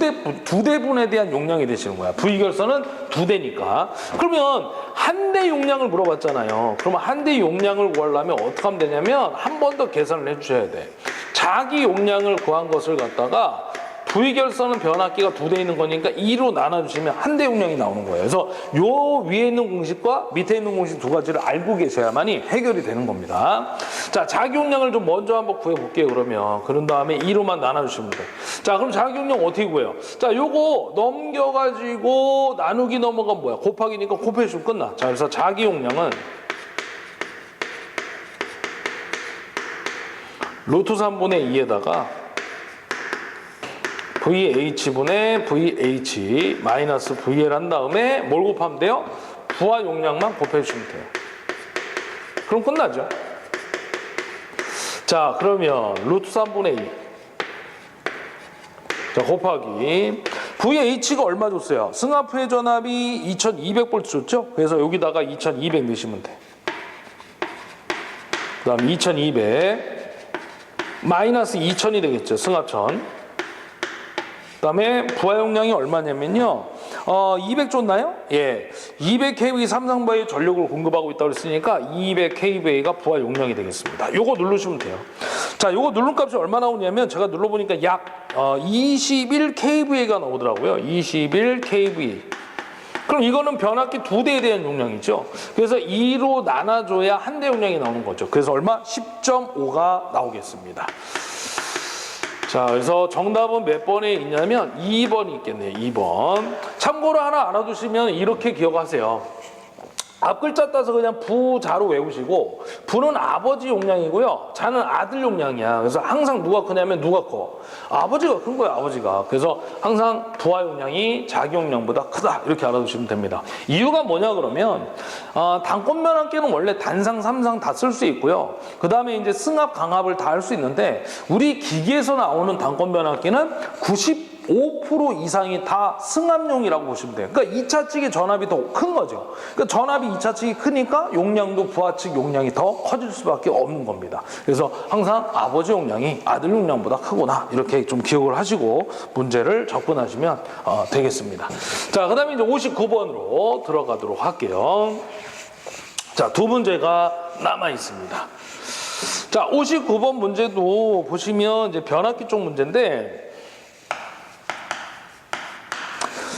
대분에 대한 용량이 되시는 거야. V결선은 두 대니까. 그러면 한 대 용량을 물어봤잖아요. 그러면 한 대 용량을 구하려면 어떻게 하면 되냐면 한 번 더 계산을 해주셔야 돼. 자기 용량을 구한 것을 갖다가 V결선은 변압기가 두 대 있는 거니까 2로 나눠주시면 한 대 용량이 나오는 거예요. 그래서 요 위에 있는 공식과 밑에 있는 공식 두 가지를 알고 계셔야만이 해결이 되는 겁니다. 자, 자기 용량을 좀 먼저 한번 구해볼게요. 그런 다음에 2로만 나눠주시면 돼요. 자, 그럼 자기 용량 어떻게 구해요? 자, 요거 넘겨가지고 나누기 넘어가면 뭐야? 곱하기니까 곱해주면 끝나. 자, 그래서 자기 용량은 루트 3분의 2에다가 VH분의 VH 마이너스 VL 한 다음에 뭘 곱하면 돼요? 부하 용량만 곱해주시면 돼요. 그럼 끝나죠. 자, 그러면 루트 3분의 2 자, 곱하기 VH가 얼마 줬어요? 승합 후의 전압이 2200V 줬죠? 그래서 여기다가 2200 넣으시면 돼. 그 다음 2200 마이너스 2000이 되겠죠. 승합천. 그 다음에 부하 용량이 얼마냐면요. 200 줬나요? 200kV 삼성바의 전력을 공급하고 있다고 했으니까 200kV가 부하 용량이 되겠습니다. 요거 누르시면 돼요. 자, 요거 누른 값이 얼마 나오냐면 제가 눌러보니까 약 21kV가 나오더라고요. 21kV. 그럼 이거는 변압기 두 대에 대한 용량이죠. 그래서 2로 나눠줘야 한 대 용량이 나오는 거죠. 그래서 얼마? 10.5가 나오겠습니다. 자, 그래서 정답은 몇 번에 있냐면 2번이 있겠네요. 2번. 참고로 하나 알아두시면 이렇게 기억하세요. 앞 글자 따서 그냥 부자로 외우시고 부는 아버지 용량이고요. 자는 아들 용량이야. 그래서 항상 누가 크냐면 누가 커? 아버지가 큰 거예요. 아버지가. 그래서 항상 부하 용량이 자기 용량보다 크다. 이렇게 알아두시면 됩니다. 이유가 뭐냐 그러면 단권 변압기는 원래 단상, 삼상 다 쓸 수 있고요. 그 다음에 이제 승합, 강합을 다 할 수 있는데 우리 기기에서 나오는 단권 변압기는 95% 이상이 다 승합용이라고 보시면 돼요. 그러니까 2차 측의 전압이 더 큰 거죠. 그러니까 전압이 2차 측이 크니까 용량도 부하 측 용량이 더 커질 수밖에 없는 겁니다. 그래서 항상 아버지 용량이 아들 용량보다 크구나 이렇게 좀 기억을 하시고 문제를 접근하시면 되겠습니다. 자, 그 다음에 이제 59번으로 들어가도록 할게요. 자, 두 문제가 남아 있습니다. 자, 59번 문제도 보시면 이제 변압기 쪽 문제인데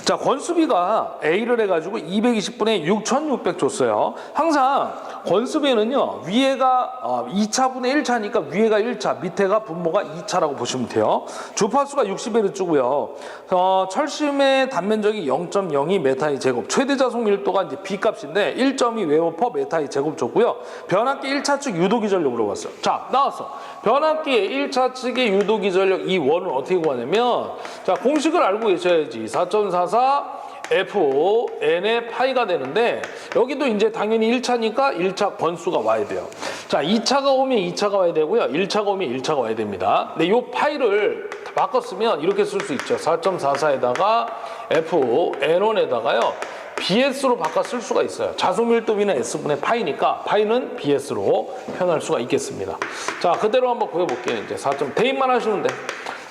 자, 권수비가 A를 해가지고 220분에 6600 줬어요. 항상 권수배는요, 위에가 2차분의 1차니까 위에가 1차, 밑에가 분모가 2차라고 보시면 돼요. 주파수가 60Hz고요. 철심의 단면적이 0.02 메타의 제곱, 최대 자속 밀도가 이제 B값인데 1.2 웨버 퍼 메타의 제곱 줬고요. 변압기 1차 측 유도기 전력으로 물어봤어요. 자, 나왔어. 변압기의 1차 측의 유도기 전력 이 원을 어떻게 구하냐면, 자, 공식을 알고 계셔야지. 4.44 Fn의 파이가 되는데, 여기도 이제 당연히 1차니까 1차 권수가 와야 돼요. 자, 2차가 오면 2차가 와야 되고요. 1차가 오면 1차가 와야 됩니다. 근데 이 파이를 바꿨으면 이렇게 쓸 수 있죠. 4.44에다가 Fn1에다가요. BS로 바꿔 쓸 수가 있어요. 자소밀도비는 S분의 파이니까 파이는 BS로 표현할 수가 있겠습니다. 자, 그대로 한번 구해볼게요. 이제 4점 대입만 하시면 돼.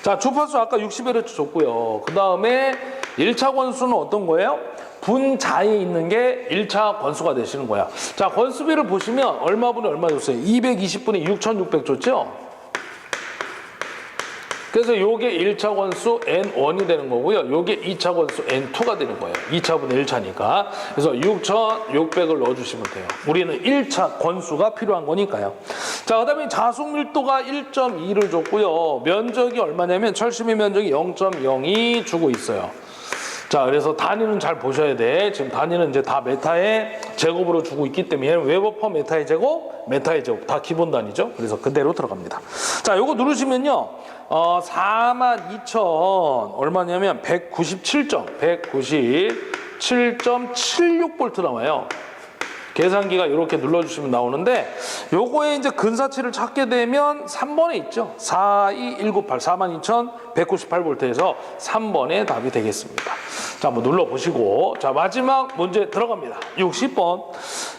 자, 주파수 아까 60Hz 줬고요. 그 다음에 1차 권수는 어떤 거예요? 분자에 있는 게 1차 권수가 되시는 거야. 자, 권수비를 보시면 얼마분에 얼마 줬어요? 220분에 6600 줬죠? 그래서 요게 1차 권수 N1이 되는 거고요. 요게 2차 권수 N2가 되는 거예요. 2차분의 1차니까. 그래서 6600을 넣어주시면 돼요. 우리는 1차 권수가 필요한 거니까요. 자, 그 다음에 자속 밀도가 1.2를 줬고요. 면적이 얼마냐면 철심의 면적이 0.02 주고 있어요. 자, 그래서 단위는 잘 보셔야 돼. 지금 단위는 이제 다 메타의 제곱으로 주고 있기 때문에 웨버 퍼 메타의 제곱, 메타의 제곱 다 기본 단위죠. 그래서 그대로 들어갑니다. 자, 요거 누르시면요. 42,000 얼마냐면 197.76V 나와요. 계산기가 이렇게 눌러주시면 나오는데, 요거에 이제 근사치를 찾게 되면 3번에 있죠. 42198, 42,198V에서 3번의 답이 되겠습니다. 자, 한번 눌러보시고, 자, 마지막 문제 들어갑니다. 60번.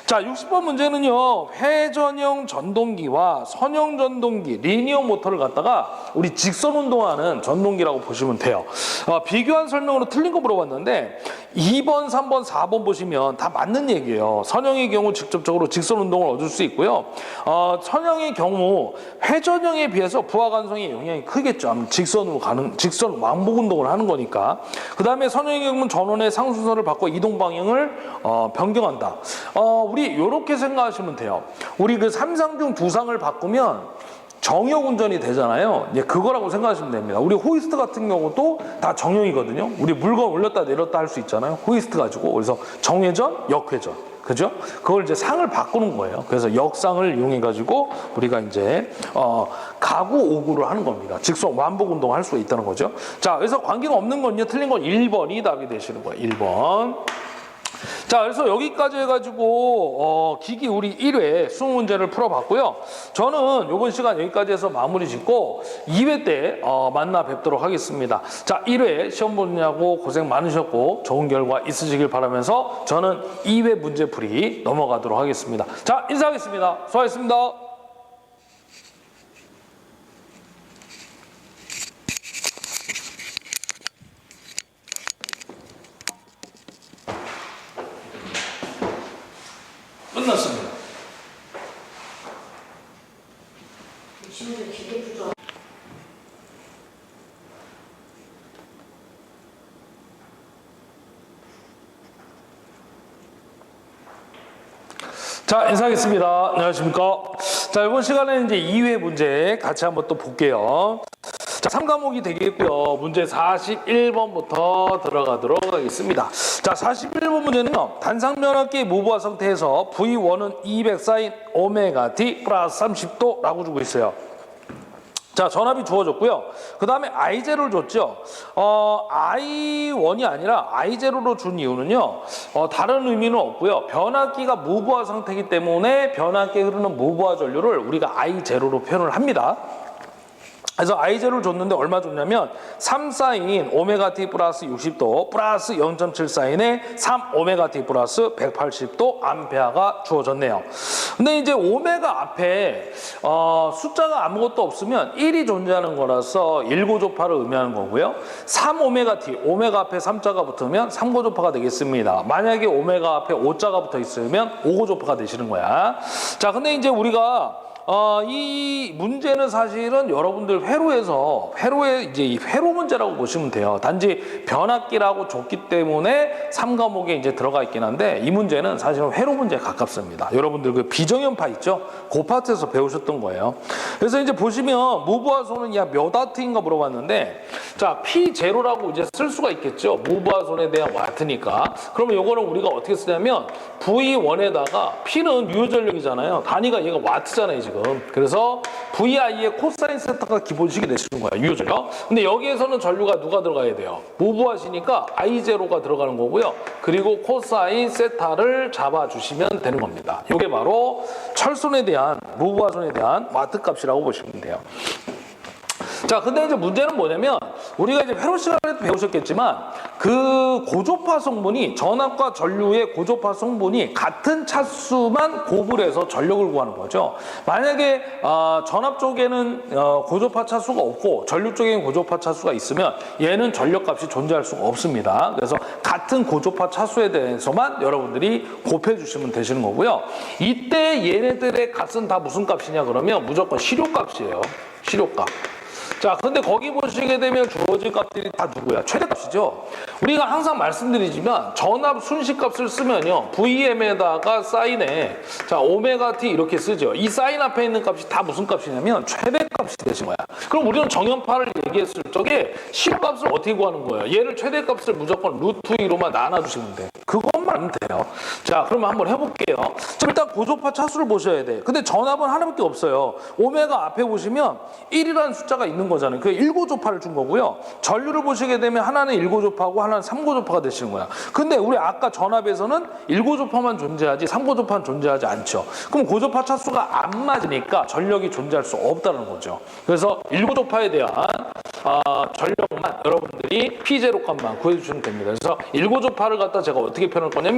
자, 60번 문제는요, 회전형 전동기와 선형 전동기, 리니어 모터를 갖다가 우리 직선 운동하는 전동기라고 보시면 돼요. 비교한 설명으로 틀린 거 물어봤는데, 2번, 3번, 4번 보시면 다 맞는 얘기예요. 선형의 경우 직접적으로 직선 운동을 얻을 수 있고요. 선형의 경우 회전형에 비해서 부하 간성의 영향이 크겠죠. 직선으로 가는, 직선 왕복 운동을 하는 거니까. 그 다음에 선형의 경우는 전원의 상순선을 바꿔 이동 방향을 변경한다. 우리 이렇게 생각하시면 돼요. 우리 그 3상 중 2상을 바꾸면 정역 운전이 되잖아요. 예, 그거라고 생각하시면 됩니다. 우리 호이스트 같은 경우도 다 정역이거든요. 우리 물건 올렸다 내렸다 할 수 있잖아요. 호이스트 가지고. 그래서 정회전, 역회전. 그죠? 그걸 이제 상을 바꾸는 거예요. 그래서 역상을 이용해 가지고 우리가 이제 가구 오구를 하는 겁니다. 직선 완복 운동을 할 수가 있다는 거죠. 자, 그래서 관계가 없는 건요. 틀린 건 1번이 답이 되시는 거예요. 1번. 자, 그래서 여기까지 해가지고 기기 우리 1회 20문제를 풀어봤고요. 저는 이번 시간 여기까지 해서 마무리 짓고 2회 때 만나 뵙도록 하겠습니다. 자, 1회 시험 보느냐고 고생 많으셨고 좋은 결과 있으시길 바라면서 저는 2회 문제풀이 넘어가도록 하겠습니다. 자, 인사하겠습니다. 수고하셨습니다. 끝났습니다. 자, 인사하겠습니다. 안녕하십니까. 자, 이번 시간에는 이제 2회 문제 같이 한번 또 볼게요. 자, 3과목이 되겠고요. 문제 41번부터 들어가도록 하겠습니다. 자, 41번 문제는요. 단상면압기 무부하 상태에서 V1은 200사인 오메가 T 플러스 30도라고 주고 있어요. 자, 전압이 주어졌고요. 그 다음에 I0를 줬죠. I1이 아니라 I0로 준 이유는요. 다른 의미는 없고요. 변압기가 무부하 상태이기 때문에 변압기에 흐르는 무부하 전류를 우리가 I0로 표현을 합니다. 그래서 I0를 줬는데 얼마 줬냐면 3사인 오메가 T 플러스 60도 플러스 0.7사인의 3 오메가 T 플러스 180도 암페아가 주어졌네요. 근데 이제 오메가 앞에 숫자가 아무것도 없으면 1이 존재하는 거라서 1고조파를 의미하는 거고요. 3 오메가 T, 오메가 앞에 3자가 붙으면 3고조파가 되겠습니다. 만약에 오메가 앞에 5자가 붙어 있으면 5고조파가 되시는 거야. 자, 근데 이제 우리가 이 문제는 사실은 여러분들 회로에 이제 이 회로 문제라고 보시면 돼요. 단지 변압기라고 줬기 때문에 3과목에 이제 들어가 있긴 한데 이 문제는 사실은 회로 문제에 가깝습니다. 여러분들 그 비정연파 있죠? 그 파트에서 배우셨던 거예요. 그래서 이제 보시면 무브화소는 야 몇 와트인가 물어봤는데 자 P0라고 이제 쓸 수가 있겠죠. 무브화소에 대한 와트니까. 그러면 요거는 우리가 어떻게 쓰냐면 V1에다가 P는 유효전력이잖아요. 단위가 얘가 와트잖아요 지금. 그래서 VI의 코사인 세타가 기본식이 되시는 거야 유효전력. 근데 여기에서는 전류가 누가 들어가야 돼요? 무브화시니까 I0가 들어가는 거고요. 그리고 코사인 세타를 잡아주시면 되는 겁니다. 이게 바로 철선에 대한 무브화선에 대한 와트 값이라고 보시면 돼요. 자, 근데 이제 문제는 뭐냐면 우리가 이제 회로 시간에도 배우셨겠지만 그 고조파 성분이 전압과 전류의 고조파 성분이 같은 차수만 곱을해서 전력을 구하는 거죠. 만약에 전압 쪽에는 고조파 차수가 없고 전류 쪽에는 고조파 차수가 있으면 얘는 전력값이 존재할 수가 없습니다. 그래서 같은 고조파 차수에 대해서만 여러분들이 곱해 주시면 되시는 거고요. 이때 얘네들의 값은 다 무슨 값이냐 그러면 무조건 실효값이에요. 실효값. 자, 근데 거기 보시게 되면 주어진 값들이 다 누구야? 최대값이죠. 우리가 항상 말씀드리지만 전압 순식값을 쓰면요. VM에다가 사인에 자 오메가 T 이렇게 쓰죠. 이 사인 앞에 있는 값이 다 무슨 값이냐면 최대값이 되신 거야. 그럼 우리는 정연파를 얘기했을 적에 실값을 어떻게 구하는 거예요? 얘를 최대값을 무조건 루트 2로만 나눠주시면 돼. 그것만 하면 돼요. 자, 그러면 한번 해볼게요. 자, 일단 고조파 차수를 보셔야 돼. 근데 전압은 하나밖에 없어요. 오메가 앞에 보시면 1이라는 숫자가 있는 거잖아요. 그 1고조파를 준 거고요. 전류를 보시게 되면 하나는 1고조파고 하나는 3고조파가 되시는 거야. 근데 우리 아까 전압에서는 1고조파만 존재하지 3고조파는 존재하지 않죠. 그럼 고조파 차수가 안 맞으니까 전력이 존재할 수 없다는 거죠. 그래서 1고조파에 대한 전력만 여러분들이 P0 값만 구해주시면 됩니다. 그래서 1고조파를 갖다 제가 어떻게 표현할 거냐면